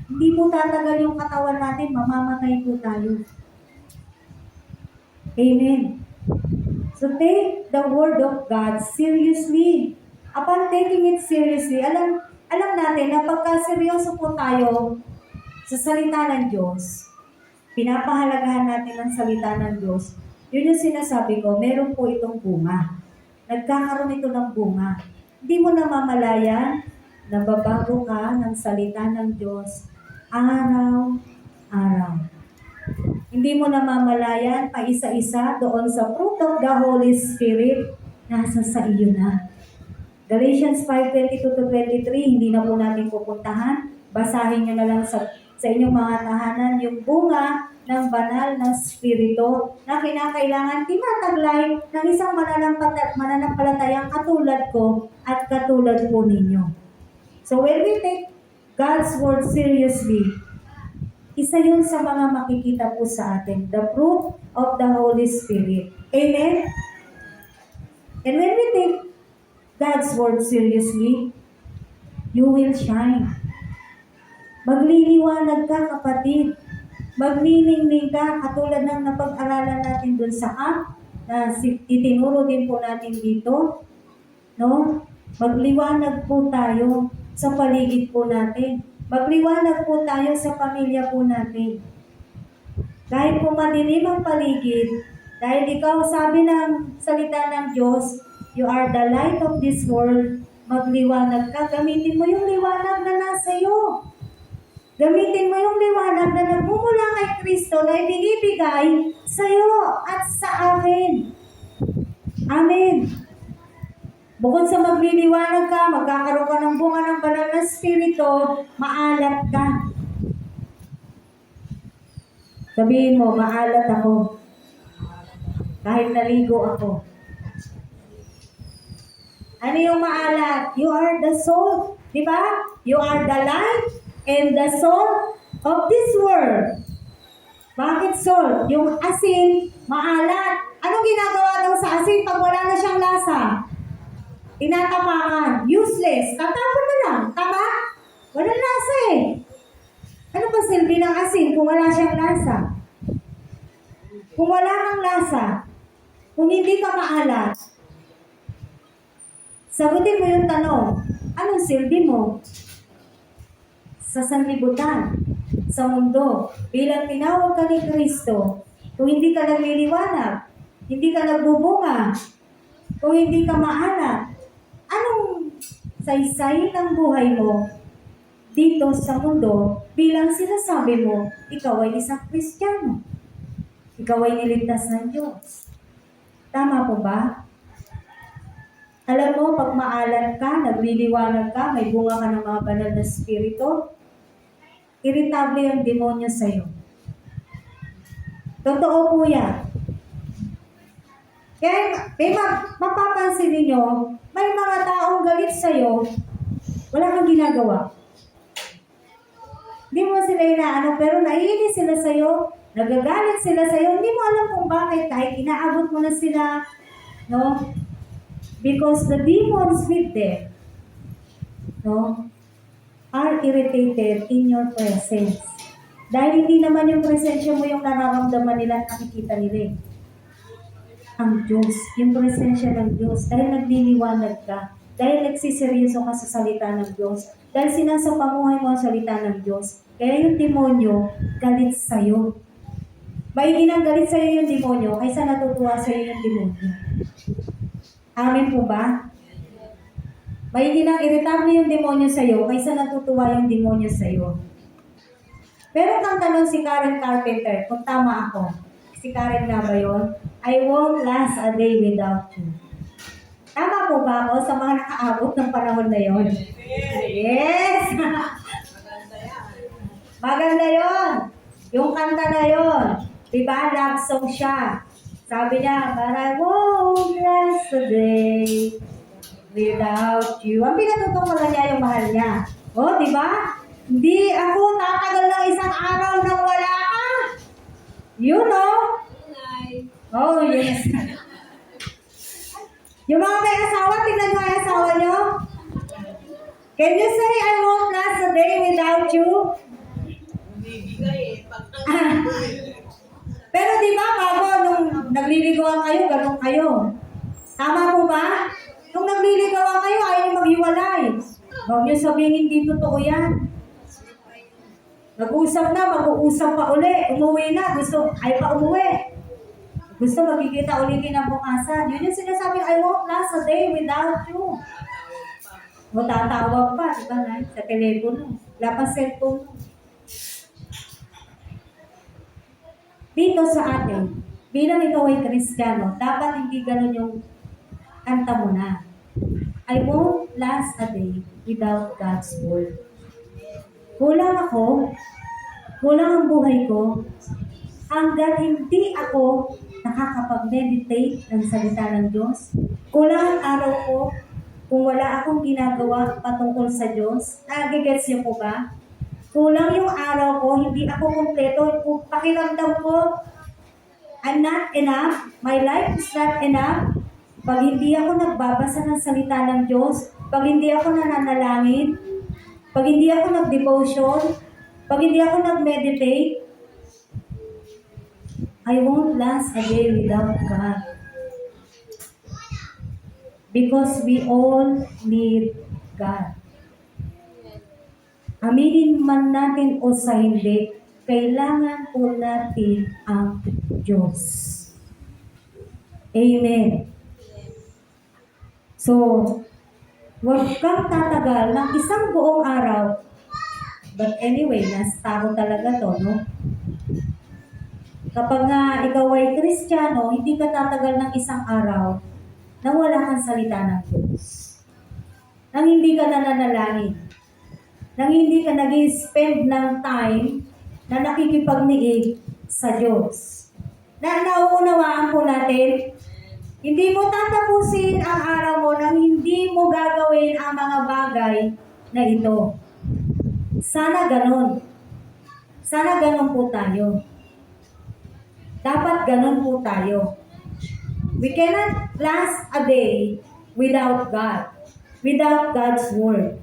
hindi po tatagal yung katawan natin, mamamatay po tayo. Amen. So take the word of God seriously. Upon taking it seriously, alam natin na pagka seryoso po tayo sa salita ng Diyos, pinapahalagahan natin ang salita ng Diyos, yun yung sinasabi ko, meron po itong bunga. Nagkakaroon ito ng bunga. Hindi mo namamalayan, nababago ka ng salita ng Diyos araw-araw. Hindi mo namamalayan pa isa-isa doon sa fruit of the Holy Spirit, nasa sa iyo na. Galatians 5:22-23, hindi na po natin pupuntahan. Basahin nyo na lang sa inyong mga tahanan yung bunga ng banal na spirito na kinakailangan tinataglay ng isang mananampalatayang katulad ko at katulad po ninyo. So when we take God's word seriously, isa yun sa mga makikita po sa atin, the fruit of the Holy Spirit. Amen? And when we take God's word seriously, you will shine. Magliliwanag ka, kapatid. Magniningning ka, katulad ng napag-aralan natin dun sa app, na itinuro din po natin dito. No? Magliwanag po tayo sa paligid po natin. Magliwanag po tayo sa pamilya po natin. Kahit po madilim ang paligid, dahil ikaw, sabi ng salita ng Diyos, you are the light of this world, magliwanag ka. Gamitin mo yung liwanag na nasa iyo. Gamitin mo yung liwanag na nagmumula kay Kristo na ibinibigay sa iyo at sa akin. Amen. Bukod sa magliliwanag ka, magkakaroon ka ng bunga ng banal na spirito, maalat ka. Sabihin mo, maalat ako. Kahit naligo ako. Ano yung maalat? You are the salt. Diba? You are the light and the salt of this world. Bakit salt? Yung asin, maalat. Anong ginagawa daw sa asin pag wala na siyang lasa? Tinatapakan. Useless. Tatapon na lang. Tama? Walang lasa eh. Ano ba silbi ng asin kung wala siyang lasa? Kung wala kang lasa, kung hindi ka maalat, sagutin mo yung tanong, anong silbi mo? Sa sanlibutan, sa mundo, bilang tinawag ka ni Kristo, kung hindi ka nagliliwanag, hindi ka nagbubunga, kung hindi ka maalat, anong saysay ng buhay mo dito sa mundo bilang sinasabi mo, ikaw ay isang Kristiyano. Ikaw ay niligtas ng Diyos. Tama po ba? Alam mo, pag maalat ka, nagliliwanag ka, may bunga ka ng mga banal na spirito, irritable yung demonyo sa'yo. Totoo po yan. Kaya mapapansin ninyo, may mga taong galit sa'yo, wala kang ginagawa. Hindi mo sila inaano, pero naiinis sila sa'yo, nagagalit sila sa'yo, hindi mo alam kung bakit, kahit inaabot mo na sila, no? Because the demons with them, no, are irritated in your presence. Dahil hindi naman yung presensya mo yung nararamdaman nila at nakikita nila. Ang Diyos, yung presensya ng Diyos, dahil nagliliwanag ka, dahil nagsiseryoso ka sa salita ng Diyos, dahil sinasapamuhay mo ang salita ng Diyos, kaya yung demonyo galit sa'yo. Maigi nang galit sa'yo yung demonyo kaysa natutuwa sa'yo yung demonyo. Amin po ba? May irritable yung demonyo sa'yo kaysa natutuwa yung demonyo sa'yo. Pero kang tanong si Karen Carpenter, kung tama ako, si Karen nga ba yun? I won't last a day without you. Tama po ba ako sa mga nakaabot ng panahon na yon? Yes! Maganda yon. Yung kanta na yon. Diba? Love song siya. Sabi niya, but I won't last a day without you. Ang pinatutungkulan niya yung mahal niya. O, diba? Hindi ako tatagal ng isang araw nang wala ka. You know? Oh, yes. Yung mga may asawa, tingnan mo ang asawa nyo. Can you say, I won't last a day without you? Bibigay eh. Pero di ba, bago nung nagliligawan kayo, ganun kayo. Tama po ba? Nung nagliligawan kayo, ayaw nyo maghiwalay. Huwag nyo sabihin hindi totoo yan. Nag-uusap na, mag-uusap pa uli. Umuwi na, gusto, ay pa umuwi. Gusto magkikita ulit kinabukasan. Yun yung sinasabi, I won't last a day without you. O tatawag pa, di ba na? Sa telepono. Wala pa cellphone. Dito sa atin, bilang ikaw ay Kristiyano, dapat hindi ganun yung kanta mo na. I won't last a day without God's word. Kulang ako, kulang ang buhay ko, hanggat hindi ako nakakapag-meditate ng salita ng Diyos. Kulang ang araw ko kung wala akong ginagawa patungkol sa Diyos. Nagigets niyo po ba? Kulang yung araw ko, hindi ako kumpleto. Kung pakiramdam ko, I'm not enough, my life is not enough. Pag hindi ako nagbabasa ng salita ng Diyos, pag hindi ako nananalangin, pag hindi ako nag-devotion, pag hindi ako nag-meditate, I won't last a day without God. Because we all need God. Aminin man natin o sa hindi, kailangan po natin ang Diyos. Amen. So, huwag kang tatagal ng isang buong araw. But anyway, nasa tao talaga to, no? Kapag nga ikaw ay Kristiyano, hindi ka tatagal ng isang araw nang wala kang salita ng Diyos. Nang hindi ka nananalangin. Nang hindi ka nag-spend ng time na nakikipagniig sa Diyos. Na nauunawaan po natin, hindi mo tatapusin ang araw mo nang hindi mo gagawin ang mga bagay na ito. Sana ganon. Sana ganon po tayo. Dapat ganon po tayo. We cannot last a day without God. Without God's Word.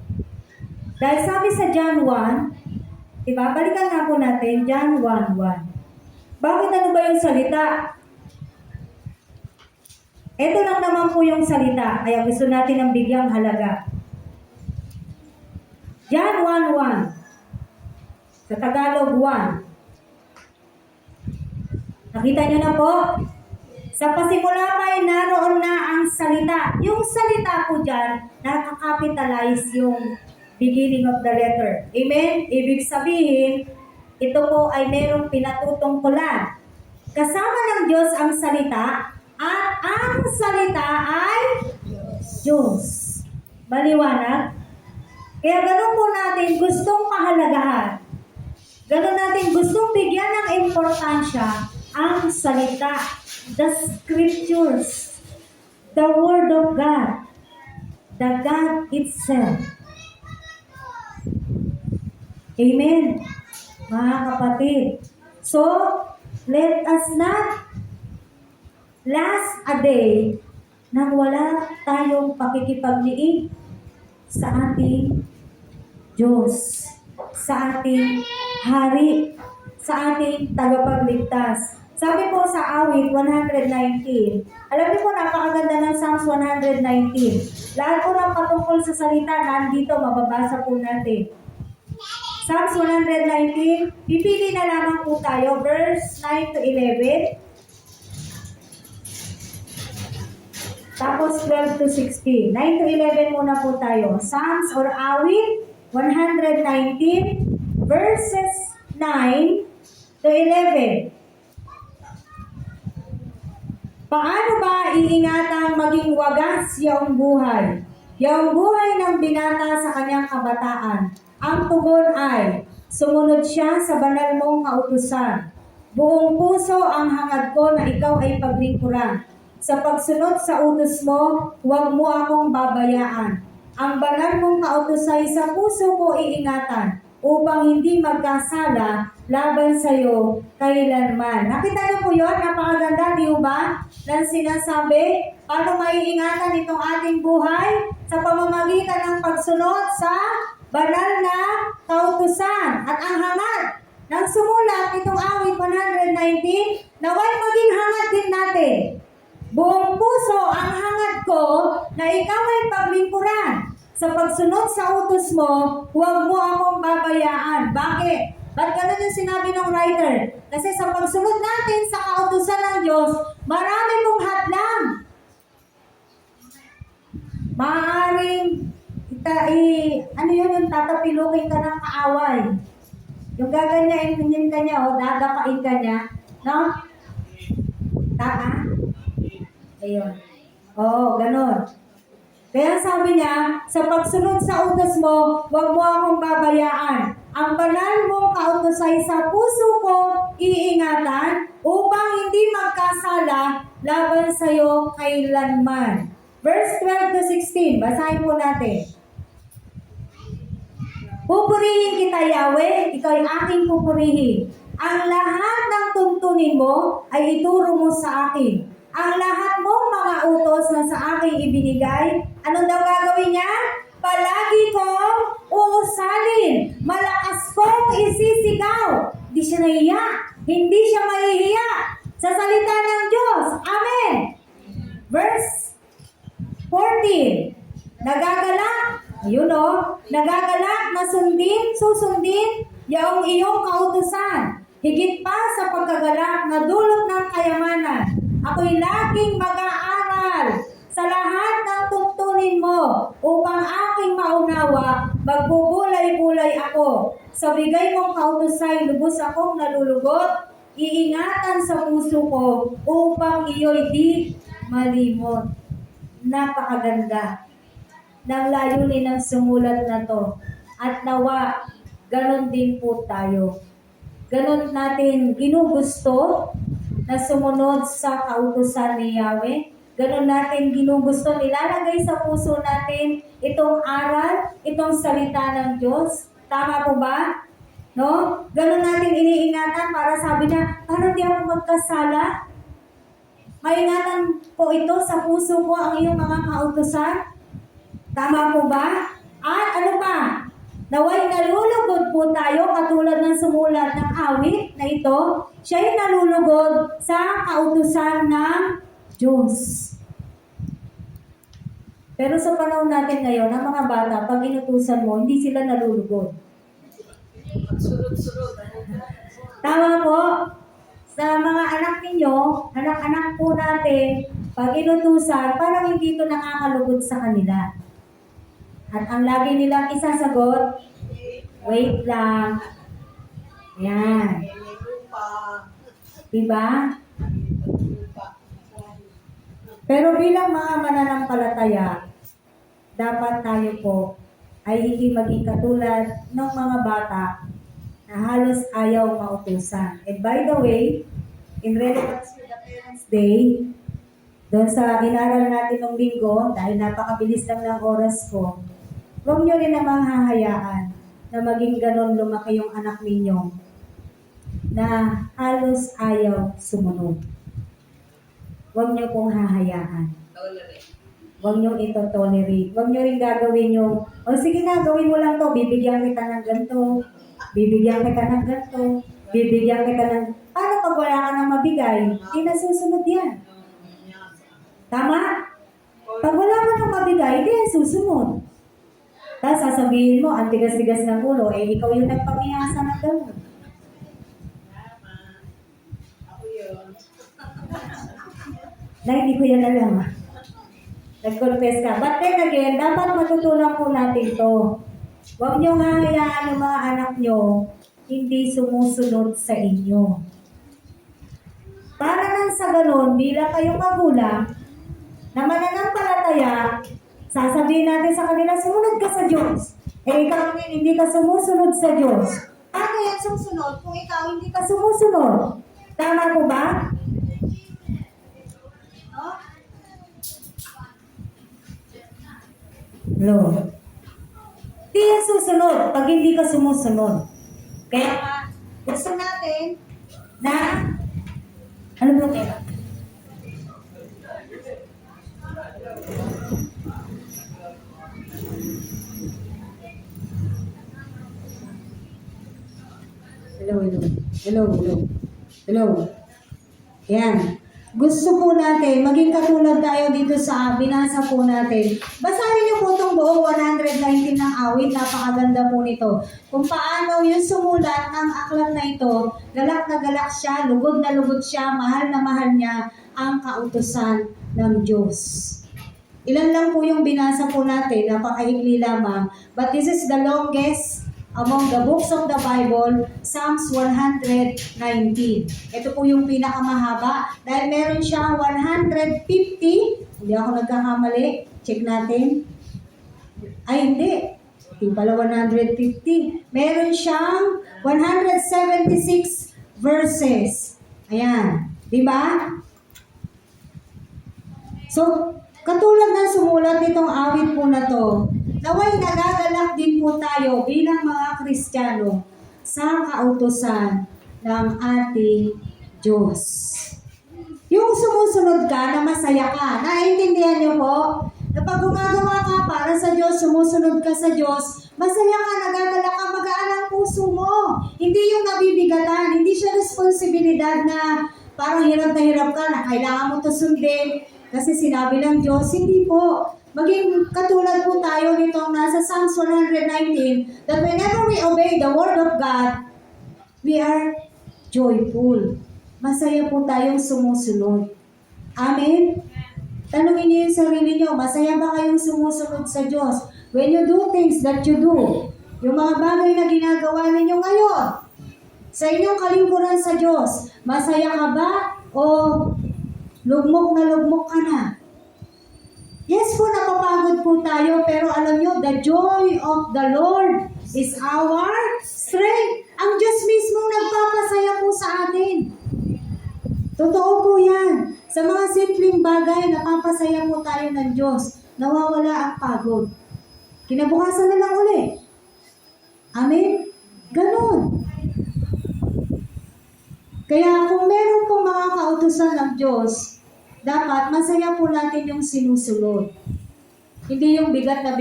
Dahil sabi sa John 1, diba? Balikan nga po natin, John 1:1. Bakit ano ba yung salita? Ito lang naman po yung salita, kaya gusto natin ng bigyang halaga. John 1:1. Sa Tagalog 1. Nakita nyo na po? Sa pasimula pa ay naroon na ang salita. Yung salita po dyan, nakakapitalize yung beginning of the letter. Amen? Ibig sabihin, ito po ay merong pinatutungkulan. Kasama ng Diyos ang salita, at ang salita ay Diyos. Maliwanag? Kaya ganun po natin gustong pahalagahan. Ganun natin gustong bigyan ng importansya ang salita, the scriptures, the word of God, the God itself. Amen. Mga kapatid. So, let us not last a day nang wala tayong pakikipagniig sa ating Diyos, sa ating Hari, sa ating tagapagligtas. Sabi po sa awit 119, alam niyo po napakaganda ng Psalms 119. Lahat po ng patungkol sa salita nandito, mababasa po natin. Psalms 119, pipili na lamang po tayo, verse 9 to 11. Tapos 12 to 16. 9 to 11 muna po tayo. Psalms or awit 119 verses 9 to 11. Paano ba iingatang maging wagas iyong buhay? Iyong buhay ng binata sa kanyang kabataan. Ang tugon ay, sumunod siya sa banal mong kautusan. Buong puso ang hangad ko na ikaw ay paglingkuran. Sa pagsunod sa utos mo, huwag mo akong babayaan. Ang banal mong kautusay sa puso ko iingatan upang hindi magkasala laban sa iyo kailanman. Nakita niyo po yun? Napakaganda, di ba? Nang sinasabi, paano maiingatan itong ating buhay? Sa pamamagitan ng pagsunod sa banal na kautusan. At ang hangad ng sumulat itong awit 119, naway maging hangad din natin. Buong puso ang hangad ko na ikaw ay paglingkuran. Sa pagsunod sa utos mo, huwag mo akong babayaan. Bakit? Ba't ganun yung sinabi ng writer? Kasi sa pagsunod natin sa kautusan ng Diyos, marami pong hadlang. Maaaring, ano yun, yung tatapilukin ka ng kaaway. Yung gaganyain ka niya, o dadapain ka niya, no? Taka? Ayun. Oo, ganun. Kaya sabi niya, sa pagsunod sa utos mo, huwag mo akong babayaan. Ang banal mong kautusay sa puso ko, iingatan, upang hindi magkasala laban sa iyo kailanman. Verse 12 to 16, basahin po natin. Pupurihin kita, Yahweh, ikaw ay aking pupurihin. Ang lahat ng tuntunin mo ay ituro mo sa akin. Ang lahat mong mga utos na sa akin ibinigay, ano daw gagawin niya? Palagi kong uusalin. Malakas kong isisigaw. Hindi siya nahiya. Hindi siya mahihiya sa salita ng Diyos. Amen. Verse 14. Nagagalak. Ayun o. Nagagalak na susundin yaong iyong kautusan. Higit pa sa pagkagalak na dulot ng kayamanan. Ako'y laging mag-aaral sa lahat ng tuntunin mo upang aking maunawa, magbubulay-bulay ako. Sa bigay mong kautusay, lubos akong nalulugot, iingatan sa puso ko upang iyo'y di malimot. Napakaganda ng layunin ng sumulat na to. At nawa, ganon din po tayo. Ganon natin ginugusto na sumunod sa kautusan ni Yahweh. Ganon natin ginugusto, nilalagay sa puso natin itong aral, itong salita ng Diyos. Tama po ba? No? Ganon natin iniingatan para sabi niya, para di ako magkasala. Maingatan po ito sa puso ko ang iyong mga kautusan. Tama po ba? At ano pa? Naway nalulugod po tayo katulad ng sumulat ng awit na ito. Siya'y nalulugod sa kautusan ng Diyos. Pero sa panahon natin ngayon, ang mga bata, pag inutusan mo, hindi sila nalulugod. Sunod-sunod. Tama po. Sa mga anak ninyo, anak-anak po natin, pag inutusan, parang hindi ito nakakalugod sa kanila. At ang lagi nilang isasagot, wait lang. Yan. Diba? Pero bilang mga mananampalataya, dapat tayo po ay hindi maging katulad ng mga bata na halos ayaw mautusan. And by the way, in relevance with the Parents' Day, doon sa inaral natin ng linggo, dahil napakabilis lang ng oras ko, huwag nyo rin namang hahayaan na maging ganon lumaki yung anak ninyo na halos ayaw sumunod. Huwag nyo pong hahayaan. Huwag nyo ito tolerate. Huwag nyo rin gagawin yung, sige na, gawin mo lang to, bibigyan kita ng ganito, bibigyan kita ng ganito, bibigyan kita ng, paano pag wala ka nang mabigay? Hindi na susunod yan. Tama? Pag wala ka nang mabigay, hindi yan susunod. Tapos sasabihin mo, ang tigas-tigas ng ulo, ikaw yung nagpamihasa ng gano'n. Ako yun. Na hindi ko yan alam. Nag-confess ka. But then again, dapat matutunan po natin to. Huwag niyong hahayaan ng mga anak niyo hindi sumusunod sa inyo. Para nang sa ganun, bilang kayong magulang, na mananampalataya, sasabihin natin sa kanila, sumunod ka sa Diyos. Eh, ikaw hindi ka sumusunod sa Diyos. Paano yan susunod kung ikaw hindi ka sumusunod? Tama po ba? No? No. Hindi yan susunod pag hindi ka sumusunod. Kaya gusto natin na ano ba kaya? Hello. Yan. Gusto po natin, maging katulad tayo dito sa binasa po natin. Basahin niyo po itong buong 119 ng awit. Napakaganda po nito. Kung paano yung sumulat ng aklat na ito, galak na galak siya, lugod na lugod siya, mahal na mahal niya ang kautusan ng Diyos. Ilan lang po yung binasa po natin, napakaikli lamang. But this is the longest among the books of the Bible, Psalms 119. Ito po yung pinakamahaba dahil meron siyang 150. Hindi ako nagkakamali. Check natin. Ay, hindi. Hindi pala 150. Meron siyang 176 verses. Ayan. Diba? So, katulad ng sumulat nitong awit po na to, naway nagagalak din po tayo bilang mga Kristiyano sa kautusan ng ating Diyos. Yung sumusunod ka na masaya ka, naiintindihan niyo po? Na pag gumagawa ka para sa Diyos, sumusunod ka sa Diyos, masaya ka, nagagalak ka, magaan ang puso mo. Hindi yung nabibigatan, hindi siya responsibilidad na parang hirap ka na kailangan mo to sundin kasi sinabi ng Diyos, hindi po. Maging katulad po tayo nitong nasa Psalms 119 that whenever we obey the Word of God, we are joyful. Masaya po tayong sumusunod. Amen? Tanungin niyo yung sarili niyo, masaya ba kayong sumusunod sa Diyos? When you do things that you do, yung mga bagay na ginagawa ninyo ngayon, sa inyong kalingkuran sa Diyos, masaya ka ba o lugmok na lugmok ka na? Yes po, napapagod po tayo, pero alam nyo, the joy of the Lord is our strength. Ang Diyos mismo nagpapasaya po sa atin. Totoo po yan. Sa mga simpleng bagay, napapasaya po tayo ng Diyos. Nawawala ang pagod. Kinabukasan na lang uli. Amen? Ganon. Kaya kung meron po mga kautusan ng Diyos, dapat masaya po natin yung sinusunod. Hindi yung bigat na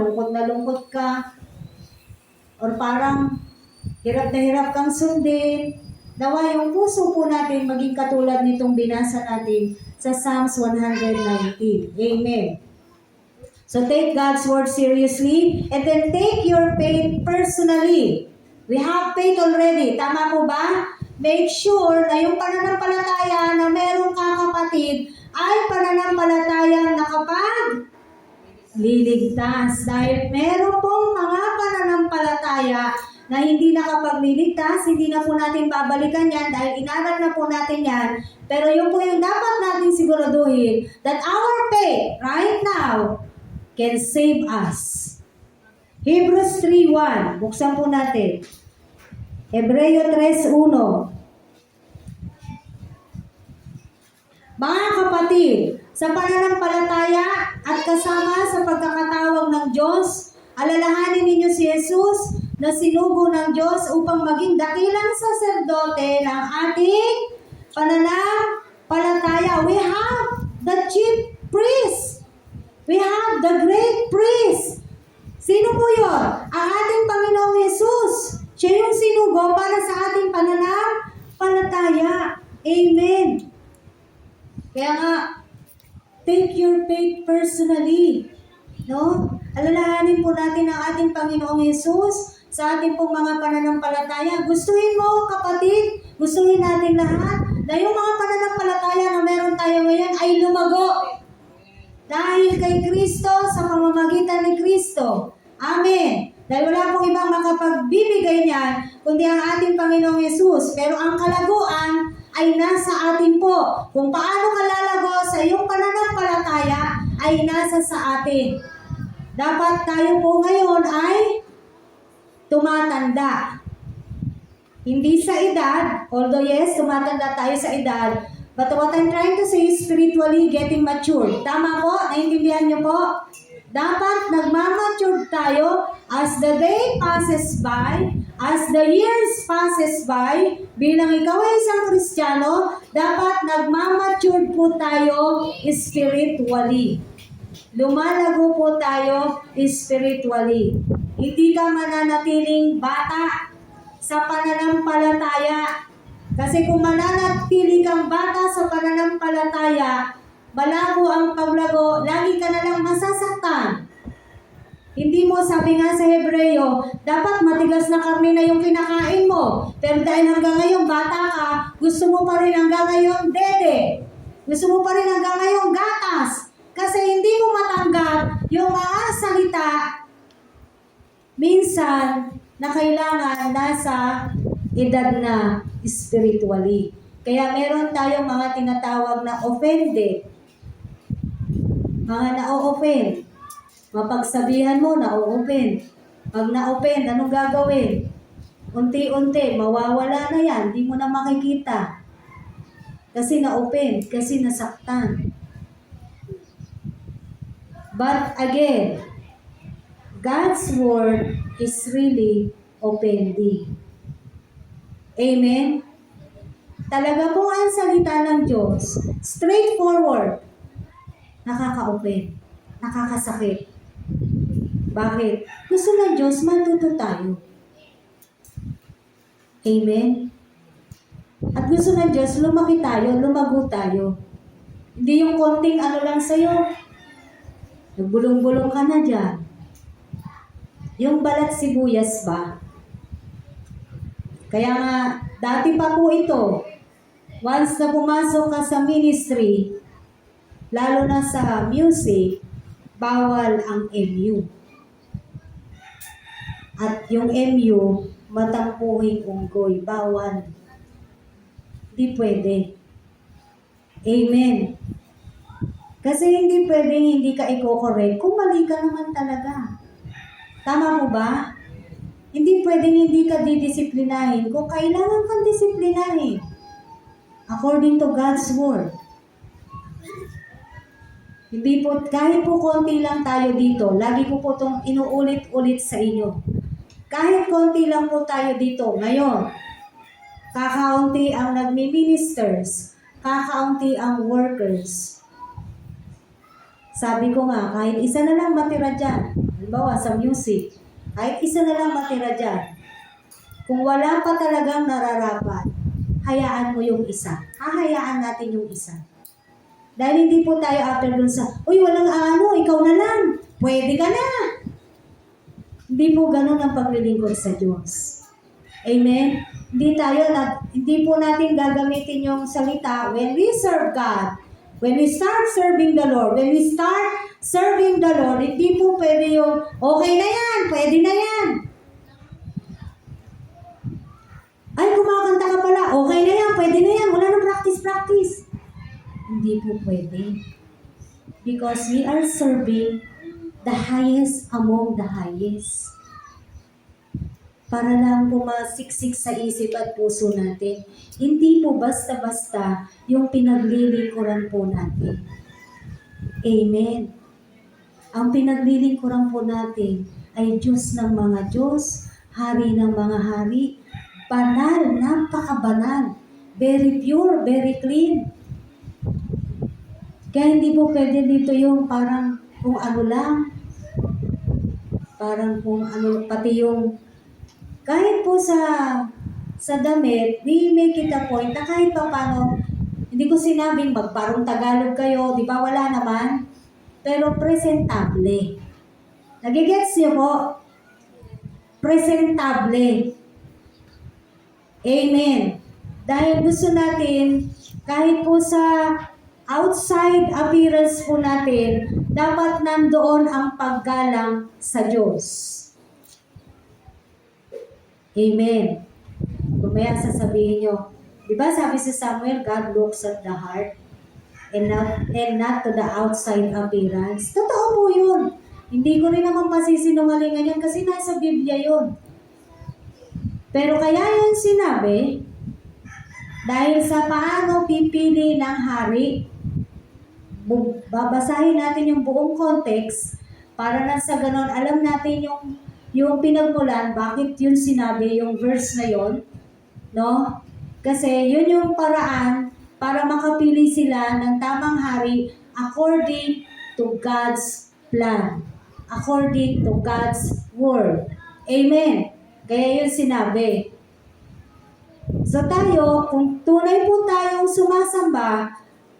lungkot na lungkot ka, or parang hirap na hirap kang sundin. Nawa yung puso po natin maging katulad nitong binasa natin sa Psalms 119. Amen. So take God's word seriously and then take your faith personally. We have faith already. Tama po ba? Make sure na yung pananampalataya na meron ka kapatid ay pananampalataya na kapag liligtas. Dahil meron pong mga pananampalataya na hindi nakapagliligtas, hindi na po natin babalikan yan dahil inaral na po natin yan. Pero yun po yung dapat natin siguraduhin that our faith right now can save us. Hebrews 3:1. Buksan po natin. Hebreo 3:1. Mga kapatid, sa pananampalataya at kasama sa pagkakatawag ng Diyos, alalahanin ninyo si Jesus na sinugo ng Diyos upang maging dakilang saserdote ng ating pananampalataya. We have the chief priest. We have the great priest. Sino po yun? Ang ating Panginoong Jesus. Siya yung sinugo para sa ating pananampalataya. Amen. Kaya nga, take your faith personally. No? Alalahanin po natin ang ating Panginoong Jesus sa ating pong mga pananampalataya. Gustuhin mo, kapatid, gustuhin natin lahat na yung mga pananampalataya na meron tayo ngayon ay lumago. Dahil kay Kristo, sa pamamagitan ni Kristo. Amen. Dahil wala pong ibang makapagbibigay niyan, kundi ang ating Panginoong Yesus. Pero ang kalaguan ay nasa atin po. Kung paano kalalago sa iyong pananampalataya, ay nasa sa atin. Dapat tayo po ngayon ay tumatanda. Hindi sa edad, although yes, tumatanda tayo sa edad, but what I'm trying to say is spiritually getting mature. Tama po? Naintindihan niyo po? Dapat nagmamature tayo as the day passes by, as the years passes by, bilang ikaw ay isang Kristiyano, dapat nagmamature po tayo spiritually. Lumalago po tayo spiritually. Hindi ka mananatiling bata sa pananampalataya. Kasi kung mananatili kang bata sa pananampalataya, malabo ang paglago, lagi ka na lang masasaktan. Hindi mo, sabi nga sa Hebreo, dapat matigas na karne na yung kinakain mo. Pero dahil hanggang ngayon bata ka, gusto mo pa rin hanggang ngayon dede. Gusto mo pa rin hanggang ngayon gatas. Kasi hindi mo matanggap yung mga salita minsan na kailangan nasa edad na spiritually. Kaya meron tayong mga tinatawag na offended. Mga na-o-offend. Mapagsabihan mo, na-o-offend. Pag na-offend, anong gagawin? Unti-unti, mawawala na yan. Hindi mo na makikita. Kasi na-offend, kasi nasaktan. But again, God's word is really offending. Amen? Talaga po ang salita ng Diyos, straightforward, nakaka-offend, nakakasakit. Bakit? Gusto ng Diyos, matuto tayo. Amen? At gusto ng Diyos, lumaki tayo, lumago tayo. Hindi yung konting ano lang sa'yo, nagbulong-bulong ka na dyan. Yung balat sibuyas ba? Kaya nga, dati pa po ito, once na pumasok ka sa ministry, lalo na sa music, bawal ang MU. At yung MU, matampuhing unggoy, bawal. Di pwede. Amen. Kasi hindi pwedeng hindi ka i-correct kung mali ka naman talaga. Tama mo ba? Hindi pwedeng hindi ka didisiplinahin kung kailangan kang disiplinahin. According to God's Word. Hindi po, kahit po konti lang tayo dito, lagi ko po itong inuulit-ulit sa inyo. Kahit konti lang po tayo dito, ngayon, kakaunti ang nagmi-ministers, kakaunti ang workers. Sabi ko nga, kahit isa na lang matira dyan, halimbawa sa music, kahit isa na lang matira dyan, kung wala pa talagang nararapat, hayaan mo yung isa. Hahayaan natin yung isa. Dahil hindi po tayo after dun sa, uy, walang ano, ikaw na lang, pwede ka na. Hindi po ganun ang paglilingkod sa Diyos. Amen? Hindi po natin gagamitin yung salita when we serve God. When we start serving the Lord, hindi po pwede yung, okay na yan, pwede na yan. Ay, kumakanta ka pala, okay na yan, pwede na yan, wala nang practice. Hindi po pwede. Because we are serving the highest among the highest. Para lang pumasiksik sa isip at puso natin. Hindi po basta-basta yung pinaglilingkuran po natin. Amen. Ang pinaglilingkuran po natin ay Diyos ng mga Diyos, Hari ng mga Hari, banal, napakabanal, very pure, very clean. Kaya hindi po pwede dito yung parang kung ano lang, parang kung ano, pati yung kahit po sa damit, we make it a point na kahit pa paano, hindi ko sinabing magparong Tagalog kayo, di ba wala naman? Pero presentable. Nagigets niyo po? Presentable. Amen. Dahil gusto natin, kahit po sa outside appearance po natin, dapat nandoon ang paggalang sa Diyos. Amen. Kumaya sasabihin nyo, di ba sabi si Samuel, God looks at the heart and not to the outside appearance. Totoo po yun. Hindi ko rin naman pasisinungalingan yan kasi nasa Biblia yun. Pero kaya yun sinabi, dahil sa paano pipili ng hari, babasahin natin yung buong context para na sa ganon, alam natin yung pinagmulan, bakit yun sinabi, yung verse na yun, no? Kasi yun yung paraan para makapili sila ng tamang hari according to God's plan, according to God's word. Amen. Kaya yun sinabi. So tayo, kung tunay po tayong sumasamba,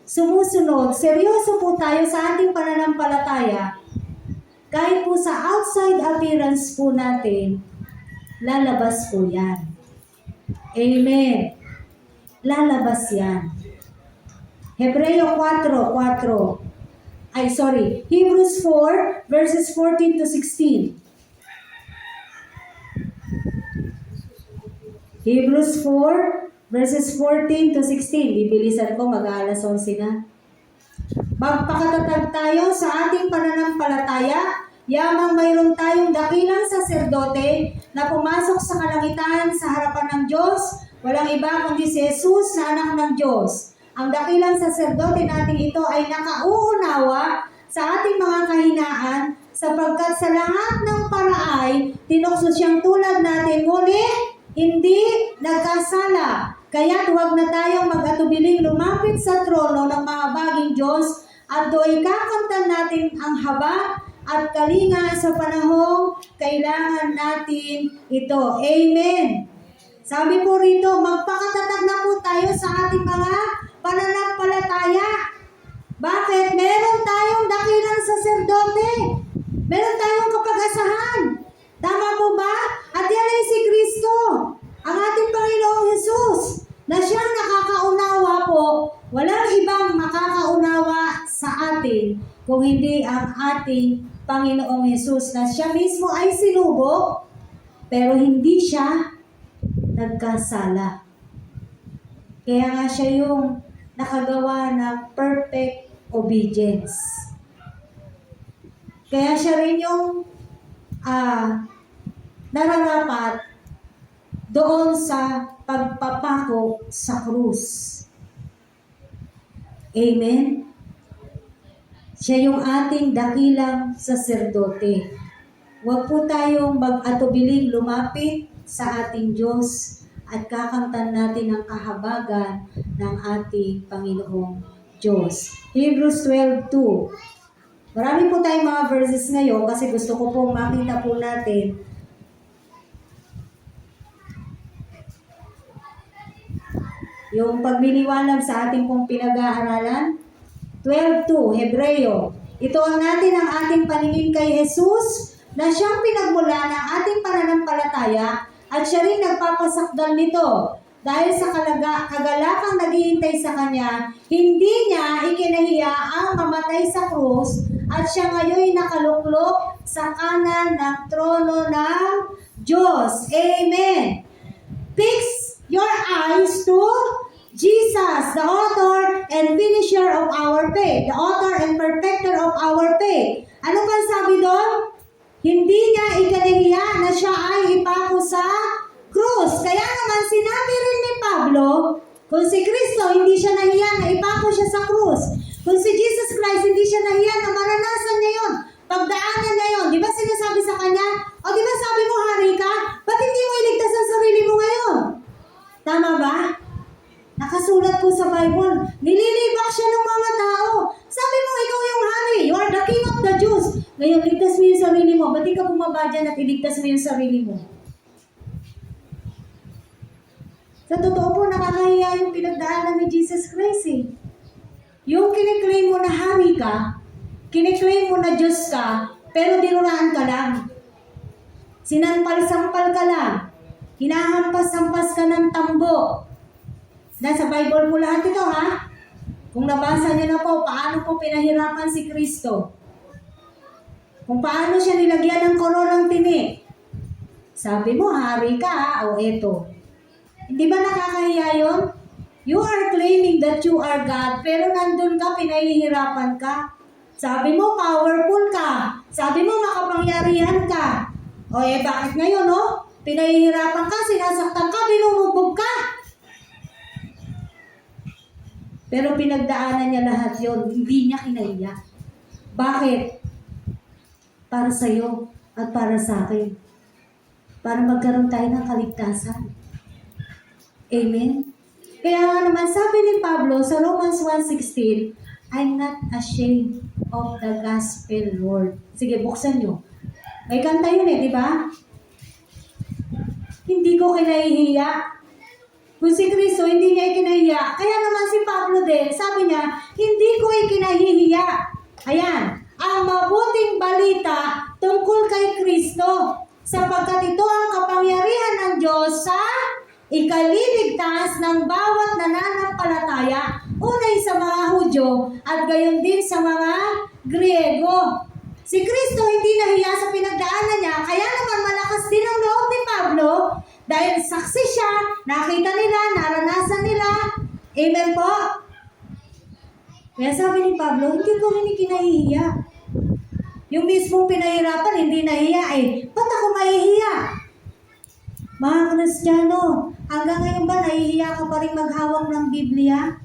sumusunod, seryoso po tayo sa ating pananampalataya, kahit po sa outside appearance po natin, lalabas po yan. Amen. Lalabas yan. Hebrews 4, verses 14 to 16. Hebrews 4, verses 14 to 16. Bibilisan ko, mag-aalas 11 na. Magpakatatag tayo sa ating pananampalataya, yamang mayroon tayong dakilang saserdote na pumasok sa kalangitan sa harapan ng Diyos, walang iba kundi si Jesus na anak ng Diyos. Ang dakilang saserdote natin ito ay nakauunawa sa ating mga kahinaan, sapagkat sa lahat ng paraay, tinukso siyang tulad natin, ngunit hindi nagkasala. Kaya huwag na tayong mag-atubiling lumapit sa trono ng mahabaging Diyos at do'y kakamtan natin ang haba at kalinga sa panahong kailangan natin ito. Amen. Sabi po rito, magpakatatag na po tayo sa ating mga pananampalataya. Bakit? Meron tayong dakilang saserdote. Meron tayong kapag-asahan. Tama po ba? At yan ay si Kristo, ang ating Panginoong Jesus, na siyang nakakaunawa po. Walang ibang makakaunawa sa atin kung hindi ang ating Panginoong Jesus, na siya mismo ay sinubok, pero hindi siya nagkasala. Kaya nga siya yung nakagawa ng perfect obedience. Kaya siya rin yung nararapat doon sa pagpapako sa krus. Amen? Siya yung ating dakilang saserdote. Huwag po tayong mag-atubiling lumapit sa ating Diyos at kakamtan natin ang kahabagan ng ating Panginoong Diyos. Hebrews 12:2. Marami po tayong mga verses ngayon kasi gusto ko pong makita po natin yung pagliliwanag sa ating pong pinag-aaralan. 12:2, Hebreo. Ito ang natin ang ating paningin kay Jesus na siyang pinagmula ng ating pananampalataya at siya rin nagpapasakdal nito. Dahil sa kagalakang naghihintay sa Kanya, hindi niya ikinahiya ang mamatay sa krus at siya ngayon nakaluklok sa kanan ng trono ng Diyos. Amen. Fix your eyes to Jesus, the author and finisher of our faith. The author and perfecter of our faith. Ano pa sabi doon? Hindi niya ikinahiya na siya ay ipako sa krus. Kaya naman sinabi rin ni Pablo, kung si Kristo hindi siya nahiya na ipako siya sa krus. Kung si Jesus Christ hindi siya nahiya na maranasan niya yun, pagdaanan niya yun. Di ba sinasabi sa kanya, o di ba sabi mo hari ka, ba't hindi mo iligtas ang sarili mo ngayon? Tama ba? Nakasulat po sa Bible, nililibak siya ng mga tao. Sabi mo, ikaw yung hari, you are the king of the Jews. Ngayon, ligtas mo yung sarili mo. Ba't di ka bumaba dyan at iligtas mo yung sarili mo? Sa totoo po, nakakahiya yung pinagdaanan ni Jesus Christ eh. Yung kiniklaim mo na hari ka, kiniklaim mo na Diyos ka, pero dinuraan ka lang. Sinampal-sampal ka lang. Hinahampas-hampas ka ng tambo. Nasa Bible po lahat ito ha. Kung nabasa niyo na po, paano po pinahirapan si Kristo? Kung paano siya nilagyan ng koronang tinik. Sabi mo, hari ka ha? O eto. Hindi ba nakakahiya yun? You are claiming that you are God, pero nandun ka, pinahihirapan ka. Sabi mo, powerful ka. Sabi mo, makapangyarihan ka. O bakit ngayon, no? Pinahihirapan ka, sinasaktan ka, binububog ka. Pero pinagdaanan niya lahat yon, hindi niya kinahiya. Bakit? Para sa'yo at para sa akin. Para magkaroon tayo ng kaligtasan. Amen? Kaya nga naman sabi ni Pablo sa Romans 1:16, I'm not ashamed of the gospel, Lord. Sige, buksan nyo. May kanta yun di ba? Hindi ko kinahihiya. Kung si Kristo, hindi niya ikinahiya. Kaya naman si Pablo din, sabi niya, hindi ko ikinahihiya. Ayan, ang mabuting balita tungkol kay Kristo, sapagkat ito ang kapangyarihan ng Diyos sa ikaliligtas ng bawat nananampalataya, unay sa mga Hudyo at gayon din sa mga Griego. Si Kristo hindi nahiya sa pinagdaanan niya, kaya naman malakas din ang loob ni Pablo dahil saksi siya, nakita nila, naranasan nila. Amen po? Kaya sabi ni Pablo, hindi ko rin kinahihiya. Yung mismong pinahirapan, hindi nahiya ba't ako mahihiya? Mga Kristiyano, hanggang ngayon ba nahihiya ka pa rin maghawak ng Biblia?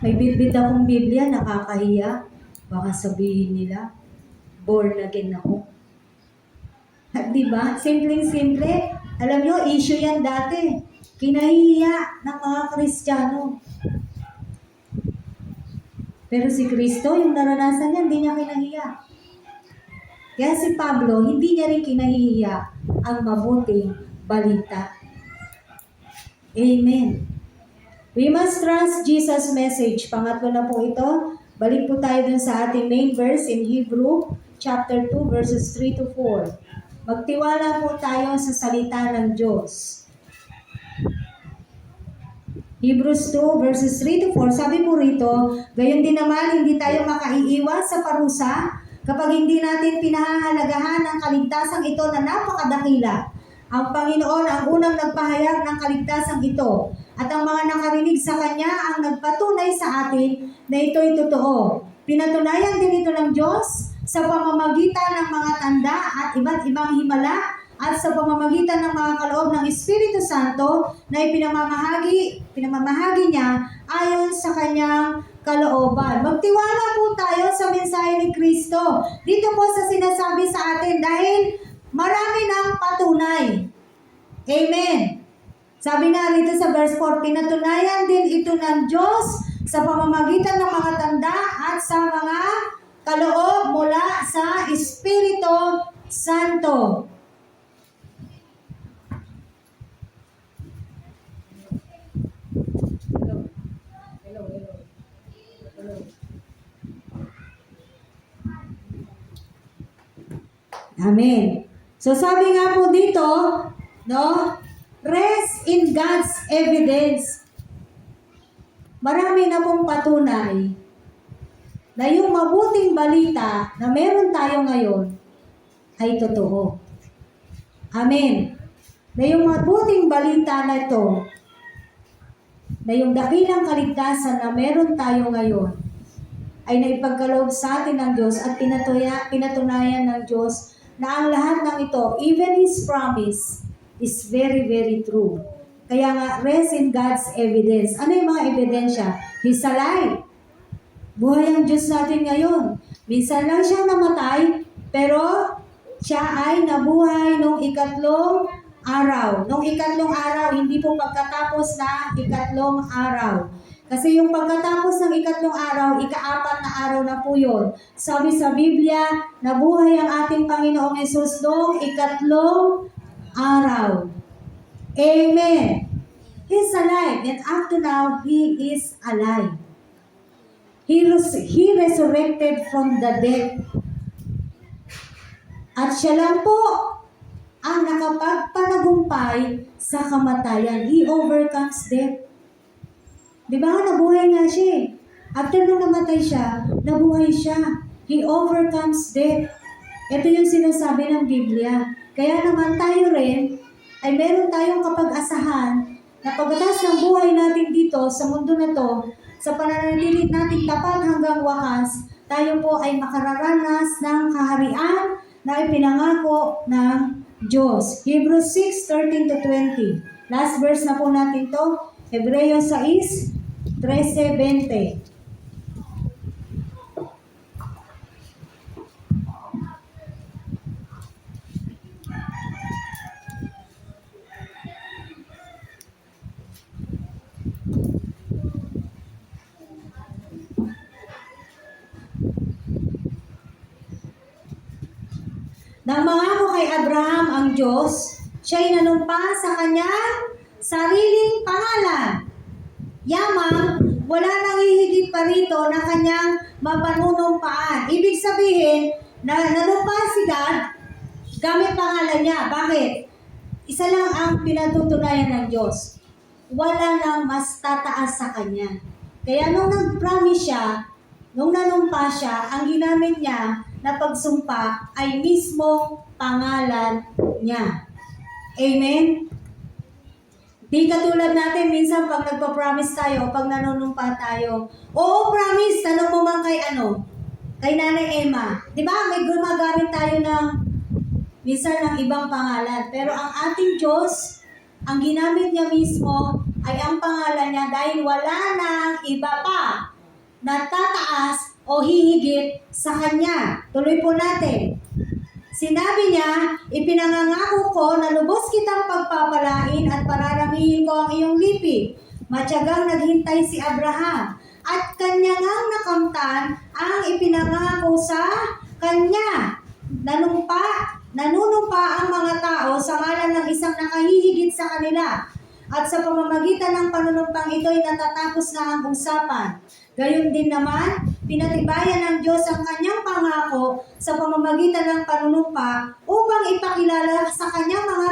May bitbit akong Biblia, nakakahiya. Baka sabihin nila, born again ako. Diba? Simpleng-simple. Alam nyo, issue yan dati. Kinahihiya ng mga Kristiyano. Pero si Kristo, yung naranasan niya, hindi niya kinahiya. Kaya si Pablo, hindi niya rin kinahihiya ang mabuting balita. Amen. We must trust Jesus' message. Pangatlo na po ito. Balik po tayo dun sa ating main verse in Hebrew, chapter 2, verses 3 to 4. Magtiwala po tayo sa salita ng Diyos. Hebrews 2 verses 3 to 4, sabi po rito, gayon din naman hindi tayo makaiiwas sa parusa kapag hindi natin pinahahalagahan ang kaligtasang ito na napakadakila. Ang Panginoon ang unang nagpahayag ng kaligtasang ito at ang mga nakarinig sa Kanya ang nagpatunay sa atin na ito'y totoo. Pinatunayan din ito ng Diyos sa pamamagitan ng mga tanda at iba't ibang himala at sa pamamagitan ng mga kaloob ng Espiritu Santo na pinamamahagi niya ayon sa kanyang kalooban. Magtiwala po tayo sa mensahe ni Kristo. Dito po sa sinasabi sa atin dahil marami ng patunay. Amen. Sabi nga rito sa verse 4, pinatunayan din ito ng Diyos sa pamamagitan ng mga tanda at sa mga kaloob mula sa Espiritu Santo. Amen. So sabi nga po dito, no, rest in God's evidence. Marami na pong patunay na yung mabuting balita na meron tayo ngayon ay totoo. Amen. Na yung mabuting balita na ito, na yung dakilang kaligtasan na meron tayo ngayon, ay naipagkaloob sa atin ng Diyos at pinatunayan ng Diyos na ang lahat ng ito, even His promise, is very, very true. Kaya nga, rest in God's evidence. Ano yung mga ebidensya? He's alive. Buhay ang Diyos natin ngayon. Minsan lang siya namatay, pero siya ay nabuhay nung ikatlong araw. Nung ikatlong araw, hindi po pagkatapos na ikatlong araw. Kasi yung pagkatapos ng ikatlong araw, ika-4 na araw na po yun. Sabi sa Biblia, nabuhay ang ating Panginoong Hesus noong ikatlong araw. Amen. He's alive. And up to now, He is alive. He resurrected from the dead. At siya lang po ang nakapagpanagumpay sa kamatayan. He overcomes death. Di ba? Nabuhay nga siya eh. After nung namatay siya, nabuhay siya. He overcomes death. Ito yung sinasabi ng Biblia. Kaya naman tayo rin, ay meron tayong kapag-asahan na pagkatapos ng buhay natin dito sa mundo na to, sa pananatilit natin tapat hanggang wakas, tayo po ay makararanas ng kaharian na ipinangako ng Diyos. Hebrews 6:13-20. Last verse na po natin to. Hebreo 6:13-20. Nang mangako kay Abraham ang Diyos, siya'y nanumpa sa kanyang sariling pangalan. Yamang, wala nang hihigit pa rito na kanyang mapanunumpaan. Ibig sabihin, na nanumpa si God gamit pangalan niya. Bakit? Isa lang ang pinatutunayan ng Diyos. Wala nang mas tataas sa kanya. Kaya nung nag-promise siya, nung nanumpa siya, ang ginamit niya na pagsumpa ay mismo pangalan niya. Amen? Di katulad natin, minsan pag nagpa-promise tayo, pag nanunumpa tayo, oo, promise, tanong mo man kay kay Nanay Emma. Di ba? May gumagamit tayo ng minsan ng ibang pangalan. Pero ang ating Diyos, ang ginamit niya mismo ay ang pangalan niya dahil wala nang iba pa na tataas o hihigit sa Kanya. Tuloy po natin. Sinabi niya, ipinangangako ko na lubos kitang pagpapalain at pararamihin ko ang iyong lipi. Matyagang naghintay si Abraham at kanya ngang nakamtan ang ipinangako sa kanya. Nanunumpa ang mga tao sa ngalan ng isang nakahihigit sa kanila. At sa pamamagitan ng panunumpang ito ay natatapos na ang usapan. Gayon din naman, pinatibayan ng Diyos ang kanyang pangako sa pamamagitan ng panunumpa upang ipakilala sa kanyang mga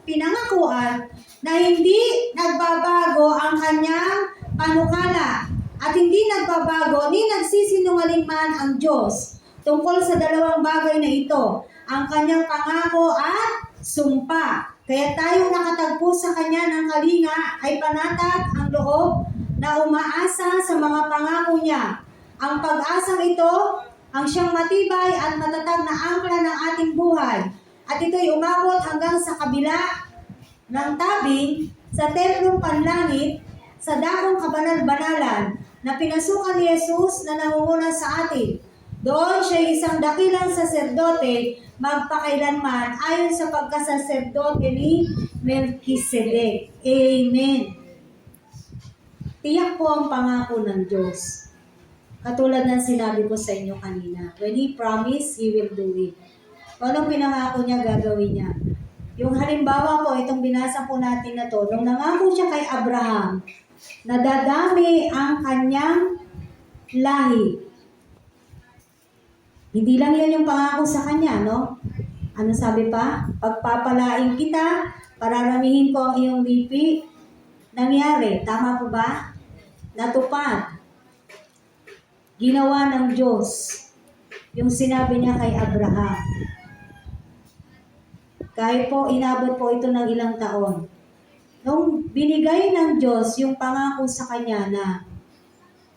pinangakuan na hindi nagbabago ang kanyang panukala at hindi nagbabago ni nagsisinungaling man ang Diyos tungkol sa dalawang bagay na ito, ang kanyang pangako at sumpa. Kaya tayong nakatagpo sa kanya ng kalinga ay panatag ang loob na umaasa sa mga pangako niya. Ang pag-asang ito ang siyang matibay at matatag na angkla ng ating buhay. At ito'y umabot hanggang sa kabila ng tabing sa templong panlangit sa dakong kabanal-banalan na pinasukan ni Jesus na nangunguna sa atin. Doon siya isang dakilang saserdote magpakailanman ayon sa pagkasaserdote ni Melchizedek. Amen. Tiyak po ang pangako ng Diyos. Katulad ng sinabi ko sa inyo kanina, when He promised, He will do it. Kung anong pinangako niya, gagawin niya. Yung halimbawa po, itong binasa po natin na to, nung nangako siya kay Abraham, na dadami ang kanyang lahi. Hindi lang yan yung pangako sa kanya, no? Ano sabi pa? Pagpapalain kita, pararamihin ko ang iyong lipi. Nangyari, tama po ba? Natupad. Ginawa ng Diyos yung sinabi niya kay Abraham. Kahit po inabot po ito ng ilang taon. Nung binigay ng Diyos yung pangako sa kanya na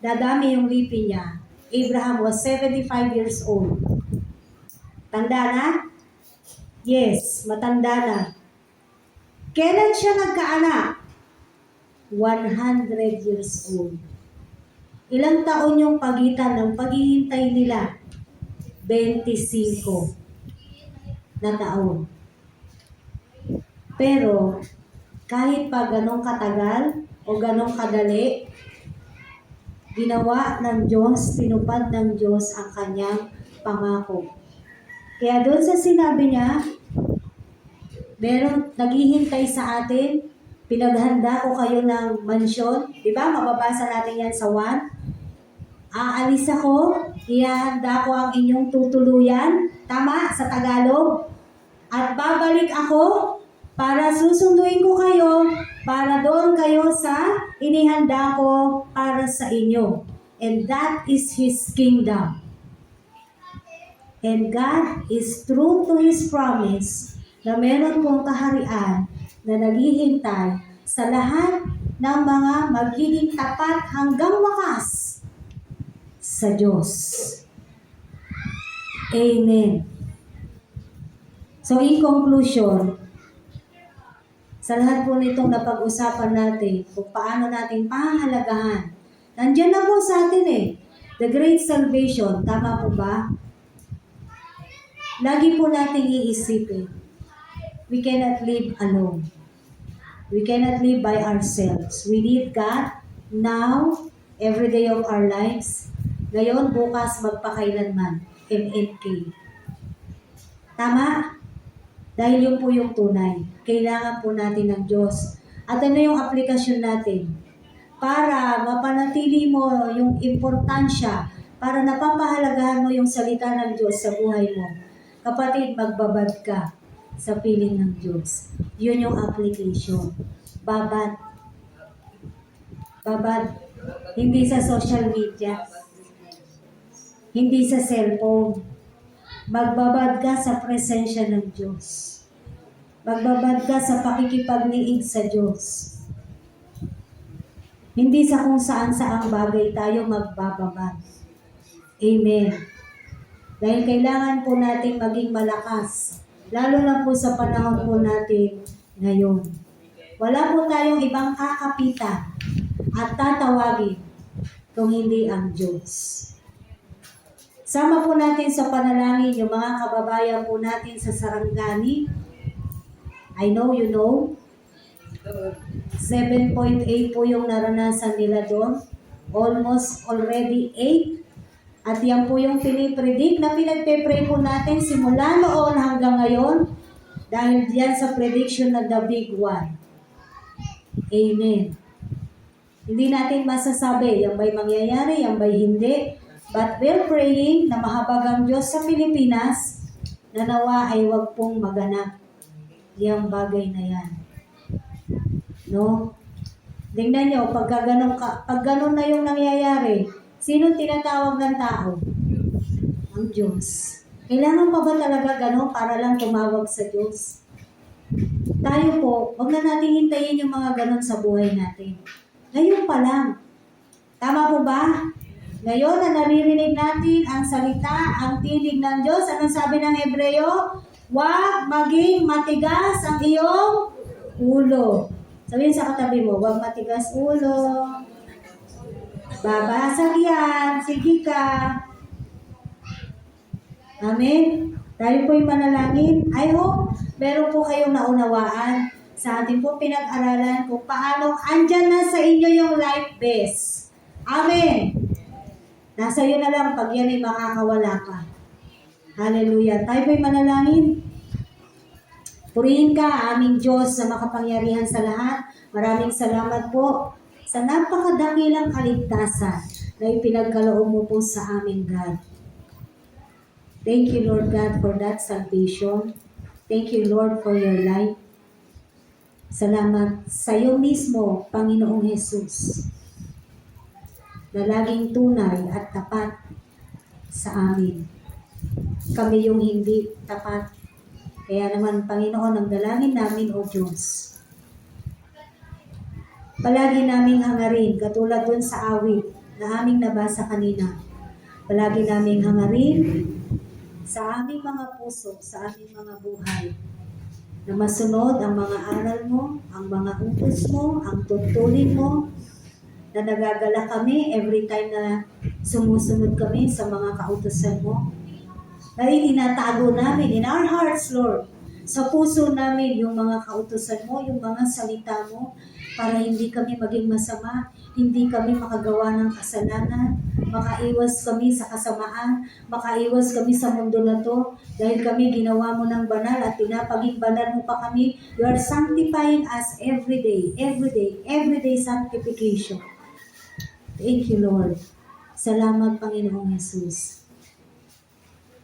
dadami yung lipi niya, Abraham was 75 years old. Tanda na? Yes, matanda na. Kailan siya nagkaanak? 100 years old. Ilang taon yung pagitan ng paghihintay nila? 25 na taon. Pero, kahit pa ganong katagal o ganong kadali, ginawa ng Diyos, tinupad ng Diyos ang kanyang pangako. Kaya doon sa sinabi niya, meron naghihintay sa atin, pinaghanda ko kayo ng mansyon. Di ba? Mababasa natin yan sa 1. Aalis ako, ihahanda ko ang inyong tutuluyan. Tama? Sa Tagalog. At babalik ako para susunduin ko kayo, para doon kayo sa inihanda ko para sa inyo. And that is His kingdom. And God is true to His promise na meron pong kaharian na naghihintay sa lahat ng mga magiging tapat hanggang wakas sa Diyos. Amen. So in conclusion, sa lahat po nitong napag-usapan natin kung paano natin pahalagahan, nandiyan na po sa atin the great salvation, tama po ba? Lagi po natin iisipin, we cannot live alone. We cannot live by ourselves. We need God now, every day of our lives. Ngayon, bukas, magpakailanman. MNK. Tama? Dahil yun po yung tunay. Kailangan po natin ng Diyos. At ano yung aplikasyon natin? Para mapanatili mo yung importansya, para napapahalagahan mo yung salita ng Diyos sa buhay mo. Kapatid, magbabad ka sa piling ng Diyos. Yun yung application. Babad. Babad. Hindi sa social media. Hindi sa cellphone. Magbabad ka sa presensya ng Diyos. Magbabad ka sa pakikipagniig sa Diyos. Hindi sa kung saan-saang bagay tayo magbababad. Amen. Dahil kailangan po natin maging malakas. Lalo na po sa panahon po natin ngayon. Wala po tayong ibang kakapitan at tatawagin kung hindi ang Diyos. Sama po natin sa panalangin yung mga kababayan po natin sa Sarangani. I know you know. 7.8 po yung naranasan nila doon. Almost already 8. At yan po yung pinipredict na pinagpe-pray po natin simula noon hanggang ngayon. Dahil yan sa prediction ng the big one. Amen. Hindi natin masasabi, yan ba'y mangyayari, yan ba'y hindi. But we're praying na mahabag ang Diyos sa Pilipinas na nawa ay wag pong maganap yung bagay na yan. No? Tingnan nyo, pag ganun na yung nangyayari, sino tinatawag ng tao? Ang Diyos. Kailangan pa ba talaga ganun para lang tumawag sa Diyos? Tayo po, wag na natin hintayin yung mga ganun sa buhay natin. Ngayon pa lang. Tama po ba? Ngayon na naririnig natin ang salita, ang tinig ng Diyos. Anong sabi ng Hebreo? Huwag maging matigas ang iyong ulo. Sabihin sa katabi mo, huwag matigas ulo. Babasag yan. Sige ka. Amen. Tayo po'y manalangin. I hope meron po kayong naunawaan sa ating po pinag-aralan kung paano andyan na sa inyo yung life base. Amen. Nasa iyo na lang pag yan ay makakawala ka. Hallelujah. Tayo po'y manalangin. Purihin ka, aming Diyos sa makapangyarihan sa lahat. Maraming salamat po sa napakadakilang kaligtasan na ipinagkaloob mo po sa amin, God. Thank you, Lord God, for that salvation. Thank you, Lord, for your life. Salamat sa iyo mismo, Panginoong Jesus, na laging tunay at tapat sa amin. Kami yung hindi tapat. Kaya naman, Panginoon, ang dalangin namin, O Diyos, palagi naming hangarin, katulad dun sa awit na aming nabasa kanina. Palagi naming hangarin sa aming mga puso, sa aming mga buhay, na masunod ang mga aral mo, ang mga utos mo, ang tutulin mo, na nagagala kami every time na sumusunod kami sa mga kautusan mo. Dahil tinatago namin in our hearts, Lord, sa puso namin yung mga kautusan mo, yung mga salita mo, para hindi kami maging masama, hindi kami makagawa ng kasalanan, makaiwas kami sa kasamaan, makaiwas kami sa mundo na to, dahil kami ginawa mo ng banal at pinapaging banal mo pa kami. You are sanctifying us every day sanctification. Thank you, Lord. Salamat, Panginoong Jesus.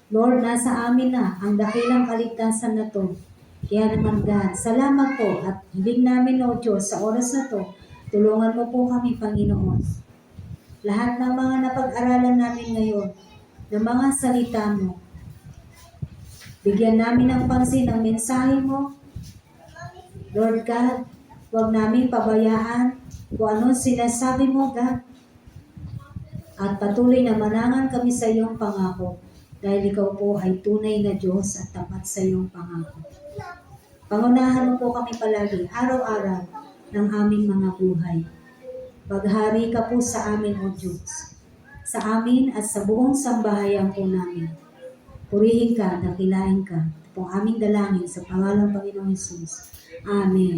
Lord, nasa amin na ang dakilang kaligtasan na to. Kaya naman God, salamat po at hiling namin o Diyos sa oras na to, tulungan mo po kami Panginoon. Lahat ng mga napag-aralan namin ngayon, ng mga salita mo, bigyan namin ng pansin ang mensahe mo. Lord God, huwag namin pabayaan kung ano sinasabi mo, God. At patuloy na manangan kami sa iyong pangako dahil ikaw po ay tunay na Diyos at tapat sa iyong pangako. Pangunahan mo po kami palagi, araw-araw ng aming mga buhay. Maghari ka po sa amin, O Diyos, sa amin at sa buong sambahayan po namin. Purihin ka, dakilain ka. Ito po aming dalangin sa pangalan ng Panginoong Hesus. Amen.